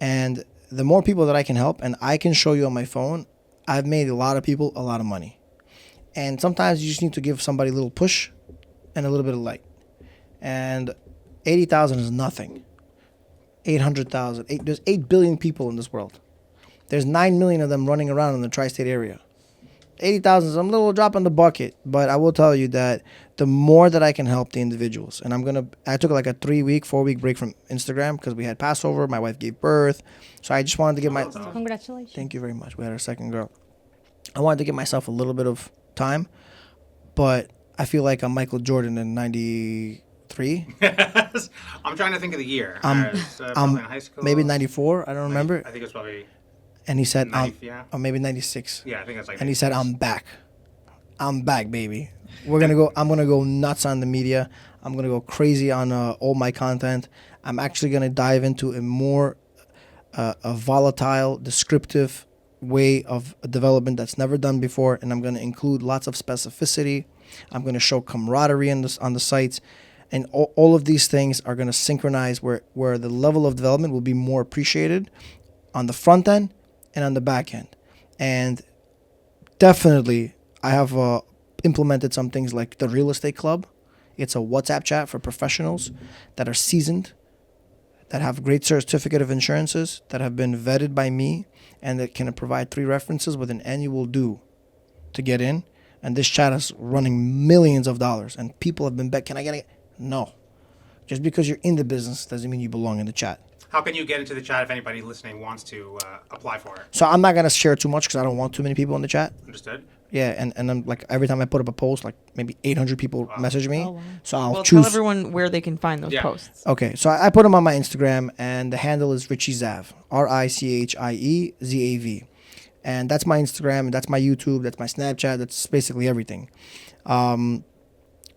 Speaker 4: And the more people that I can help and I can show you on my phone, I've made a lot of people a lot of money. And sometimes you just need to give somebody a little push and a little bit of light. And 80,000 is nothing. 800,000. There's 8 billion people in this world. There's 9 million of them running around in the tri-state area. 80,000 is a little drop in the bucket, but I will tell you that the more that I can help the individuals, and I took like a 4-week break from Instagram because we had Passover, my wife gave birth, so I just wanted to give
Speaker 3: Congratulations.
Speaker 4: Thank you very much. We had our second girl. I wanted to give myself a little bit of time, but I feel like I'm Michael Jordan in 93.
Speaker 2: I'm trying to think of the year.
Speaker 4: I'm
Speaker 2: in high school.
Speaker 4: Maybe 94, I don't remember.
Speaker 2: I think it was probably...
Speaker 4: And he said,
Speaker 2: or
Speaker 4: maybe 96.
Speaker 2: Yeah, I think that's like...
Speaker 4: And he said, I'm back. I'm back, baby. I'm going to go nuts on the media. I'm going to go crazy on all my content. I'm actually going to dive into a more a volatile, descriptive way of development that's never done before. And I'm going to include lots of specificity. I'm going to show camaraderie on the sites. And all of these things are going to synchronize where the level of development will be more appreciated on the front end and on the back end. And definitely, I have implemented some things like the Real Estate Club. It's a WhatsApp chat for professionals that are seasoned, that have great certificate of insurances, that have been vetted by me, and that can provide 3 references with an annual due to get in. and this chat is running millions of dollars, and people have been can I get it? No. Just because you're in the business doesn't mean you belong in the chat.
Speaker 2: How can you get into the chat if anybody listening wants to apply for it?
Speaker 4: So I'm not going to share too much because I don't want too many people in the chat.
Speaker 2: Understood?
Speaker 4: Yeah, and I'm like, every time I put up a post, like maybe 800 people message me.
Speaker 3: Oh, wow.
Speaker 4: So I'll
Speaker 1: Well,
Speaker 4: choose.
Speaker 1: tell everyone where they can find those posts.
Speaker 4: Okay, so I put them on my Instagram, and the handle is Richie Zav, RICHIEZAV. And that's my Instagram, and that's my YouTube, that's my Snapchat, that's basically everything. The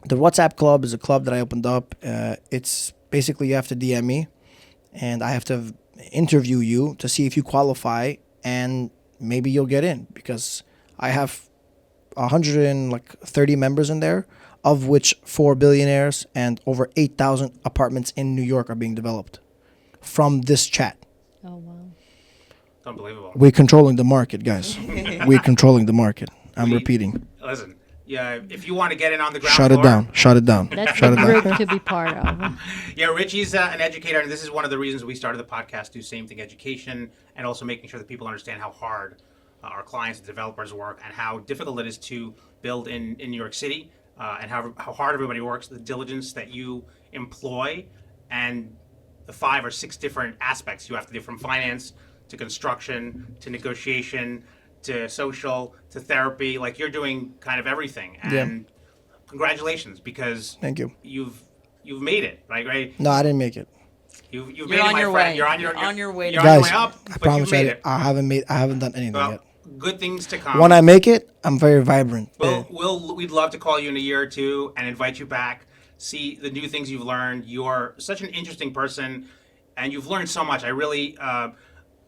Speaker 4: WhatsApp club is a club that I opened up. It's basically you have to DM me, and I have to interview you to see if you qualify, and maybe you'll get in, because I have 130 members in there, of which 4 billionaires and over 8,000 apartments in New York are being developed from this chat.
Speaker 3: Oh, wow.
Speaker 2: Unbelievable.
Speaker 4: We're controlling the market, guys. We're controlling the market. I'm repeating.
Speaker 2: Listen, yeah, if you want to get in on the ground
Speaker 4: Shut
Speaker 2: floor,
Speaker 4: it down. Shut it down.
Speaker 3: That's
Speaker 4: Shut
Speaker 3: the
Speaker 4: it down.
Speaker 3: group to be part of.
Speaker 2: Yeah, Richie's an educator, and this is one of the reasons we started the podcast, do same thing education, and also making sure that people understand how hard our clients and developers work, and how difficult it is to build in New York City, and how hard everybody works, the diligence that you employ, and the 5 or 6 different aspects you have to do, from finance to construction to negotiation to social to therapy. Like, you're doing kind of everything. And congratulations, because
Speaker 4: Thank you.
Speaker 2: You've made it, right?
Speaker 4: No, I didn't make it.
Speaker 2: You've
Speaker 1: You're
Speaker 2: made it,
Speaker 1: on
Speaker 2: my
Speaker 1: your
Speaker 2: friend.
Speaker 1: way.
Speaker 2: You're on
Speaker 1: You're on your way to
Speaker 2: You're
Speaker 4: Guys,
Speaker 2: on your way up,
Speaker 4: I
Speaker 2: but
Speaker 4: promise
Speaker 2: you've made it.
Speaker 4: I haven't done anything
Speaker 2: Well,
Speaker 4: yet.
Speaker 2: good things to come.
Speaker 4: When I make it, I'm very vibrant.
Speaker 2: We'd love to call you in a year or two and invite you back, see the new things you've learned. You're such an interesting person, and you've learned so much. I really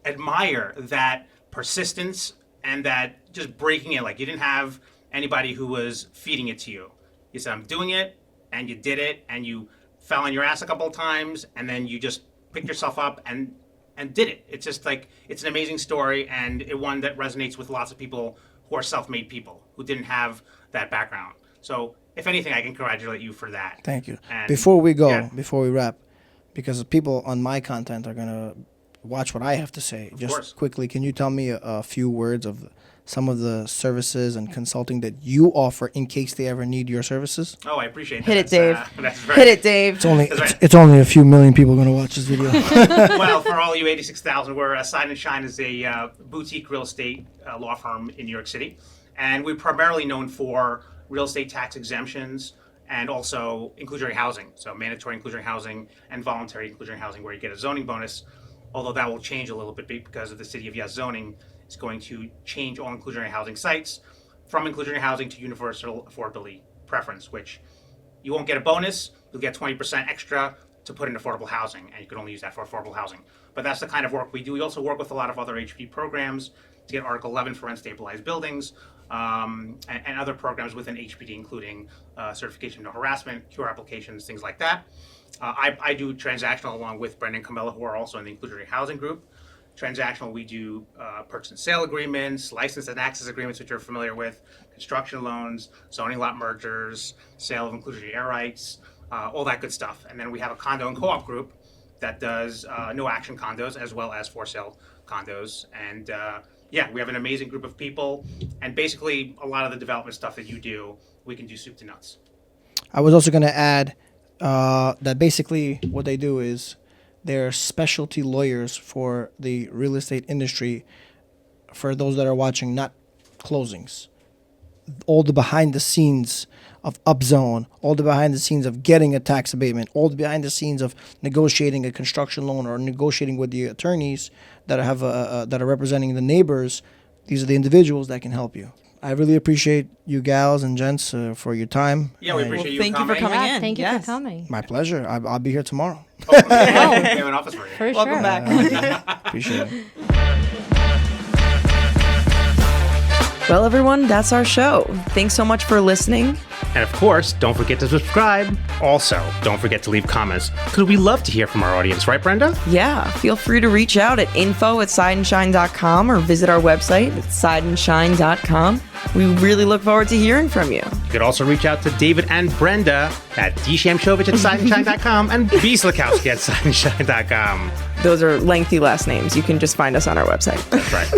Speaker 2: admire that persistence and that just breaking it. Like, you didn't have anybody who was feeding it to you. You said, I'm doing it, and you did it, and you fell on your ass a couple of times, and then you just picked yourself up and did it. It's just like, it's an amazing story, and one that resonates with lots of people who are self-made people who didn't have that background. So if anything, I can congratulate you for that.
Speaker 4: Thank you.
Speaker 2: And
Speaker 4: Before we go, before we wrap, because people on my content are going to watch what I have to say.
Speaker 2: Of
Speaker 4: Just
Speaker 2: course.
Speaker 4: quickly, can you tell me a few words of some of the services and consulting that you offer in case they ever need your services?
Speaker 2: Oh, I appreciate
Speaker 1: Hit
Speaker 2: that.
Speaker 1: it, Dave.
Speaker 2: That's very,
Speaker 1: Hit it, Dave.
Speaker 4: It's only a few million people going to watch this video.
Speaker 2: Well, for all you 86,000, we're Sign and Shine is a boutique real estate law firm in New York City. And we're primarily known for real estate tax exemptions and also inclusionary housing. So mandatory inclusionary housing and voluntary inclusionary housing, where you get a zoning bonus, although that will change a little bit because of the City of Yes zoning is going to change all inclusionary housing sites from inclusionary housing to universal affordability preference, which you won't get a bonus, you'll get 20% extra to put in affordable housing, and you can only use that for affordable housing. But that's the kind of work we do. We also work with a lot of other HPD programs to get Article 11 for rent-stabilized buildings, and other programs within HPD, including certification of no harassment, cure applications, things like that. I do transactional along with Brenda and Camila, who are also in the inclusionary housing group. Transactional, we do purchase and sale agreements, license and access agreements, which you're familiar with, construction loans, zoning lot mergers, sale of inclusionary air rights, all that good stuff. And then we have a condo and co-op group that does no action condos as well as for sale condos. And we have an amazing group of people. And basically, a lot of the development stuff that you do, we can do soup to nuts.
Speaker 4: I was also going to add that basically what they do is they're specialty lawyers for the real estate industry. For those that are watching, not closings. All the behind the scenes of upzone, all the behind the scenes of getting a tax abatement, all the behind the scenes of negotiating a construction loan or negotiating with the attorneys that have that are representing the neighbors. These are the individuals that can help you. I really appreciate you gals and gents for your time.
Speaker 2: Yeah, we
Speaker 4: And
Speaker 2: appreciate you
Speaker 1: thank you for
Speaker 2: coming.
Speaker 1: coming in.
Speaker 3: Thank you
Speaker 1: Yes.
Speaker 3: for coming.
Speaker 4: My pleasure. I'll be here tomorrow.
Speaker 2: We have an office for you.
Speaker 3: For
Speaker 1: Welcome
Speaker 3: sure.
Speaker 1: back.
Speaker 4: Appreciate it.
Speaker 1: Well, everyone, that's our show. Thanks so much for listening.
Speaker 2: And of course, don't forget to subscribe. Also, don't forget to leave comments, because we love to hear from our audience, right, Brenda?
Speaker 1: Yeah, feel free to reach out at info@sideandshine.com or visit our website at sideandshine.com. We really look forward to hearing from you.
Speaker 2: You could also reach out to David and Brenda at dshamshovich at sideandshine.com and bslochowsky at sideandshine.com.
Speaker 1: Those are lengthy last names. You can just find us on our website.
Speaker 2: That's right.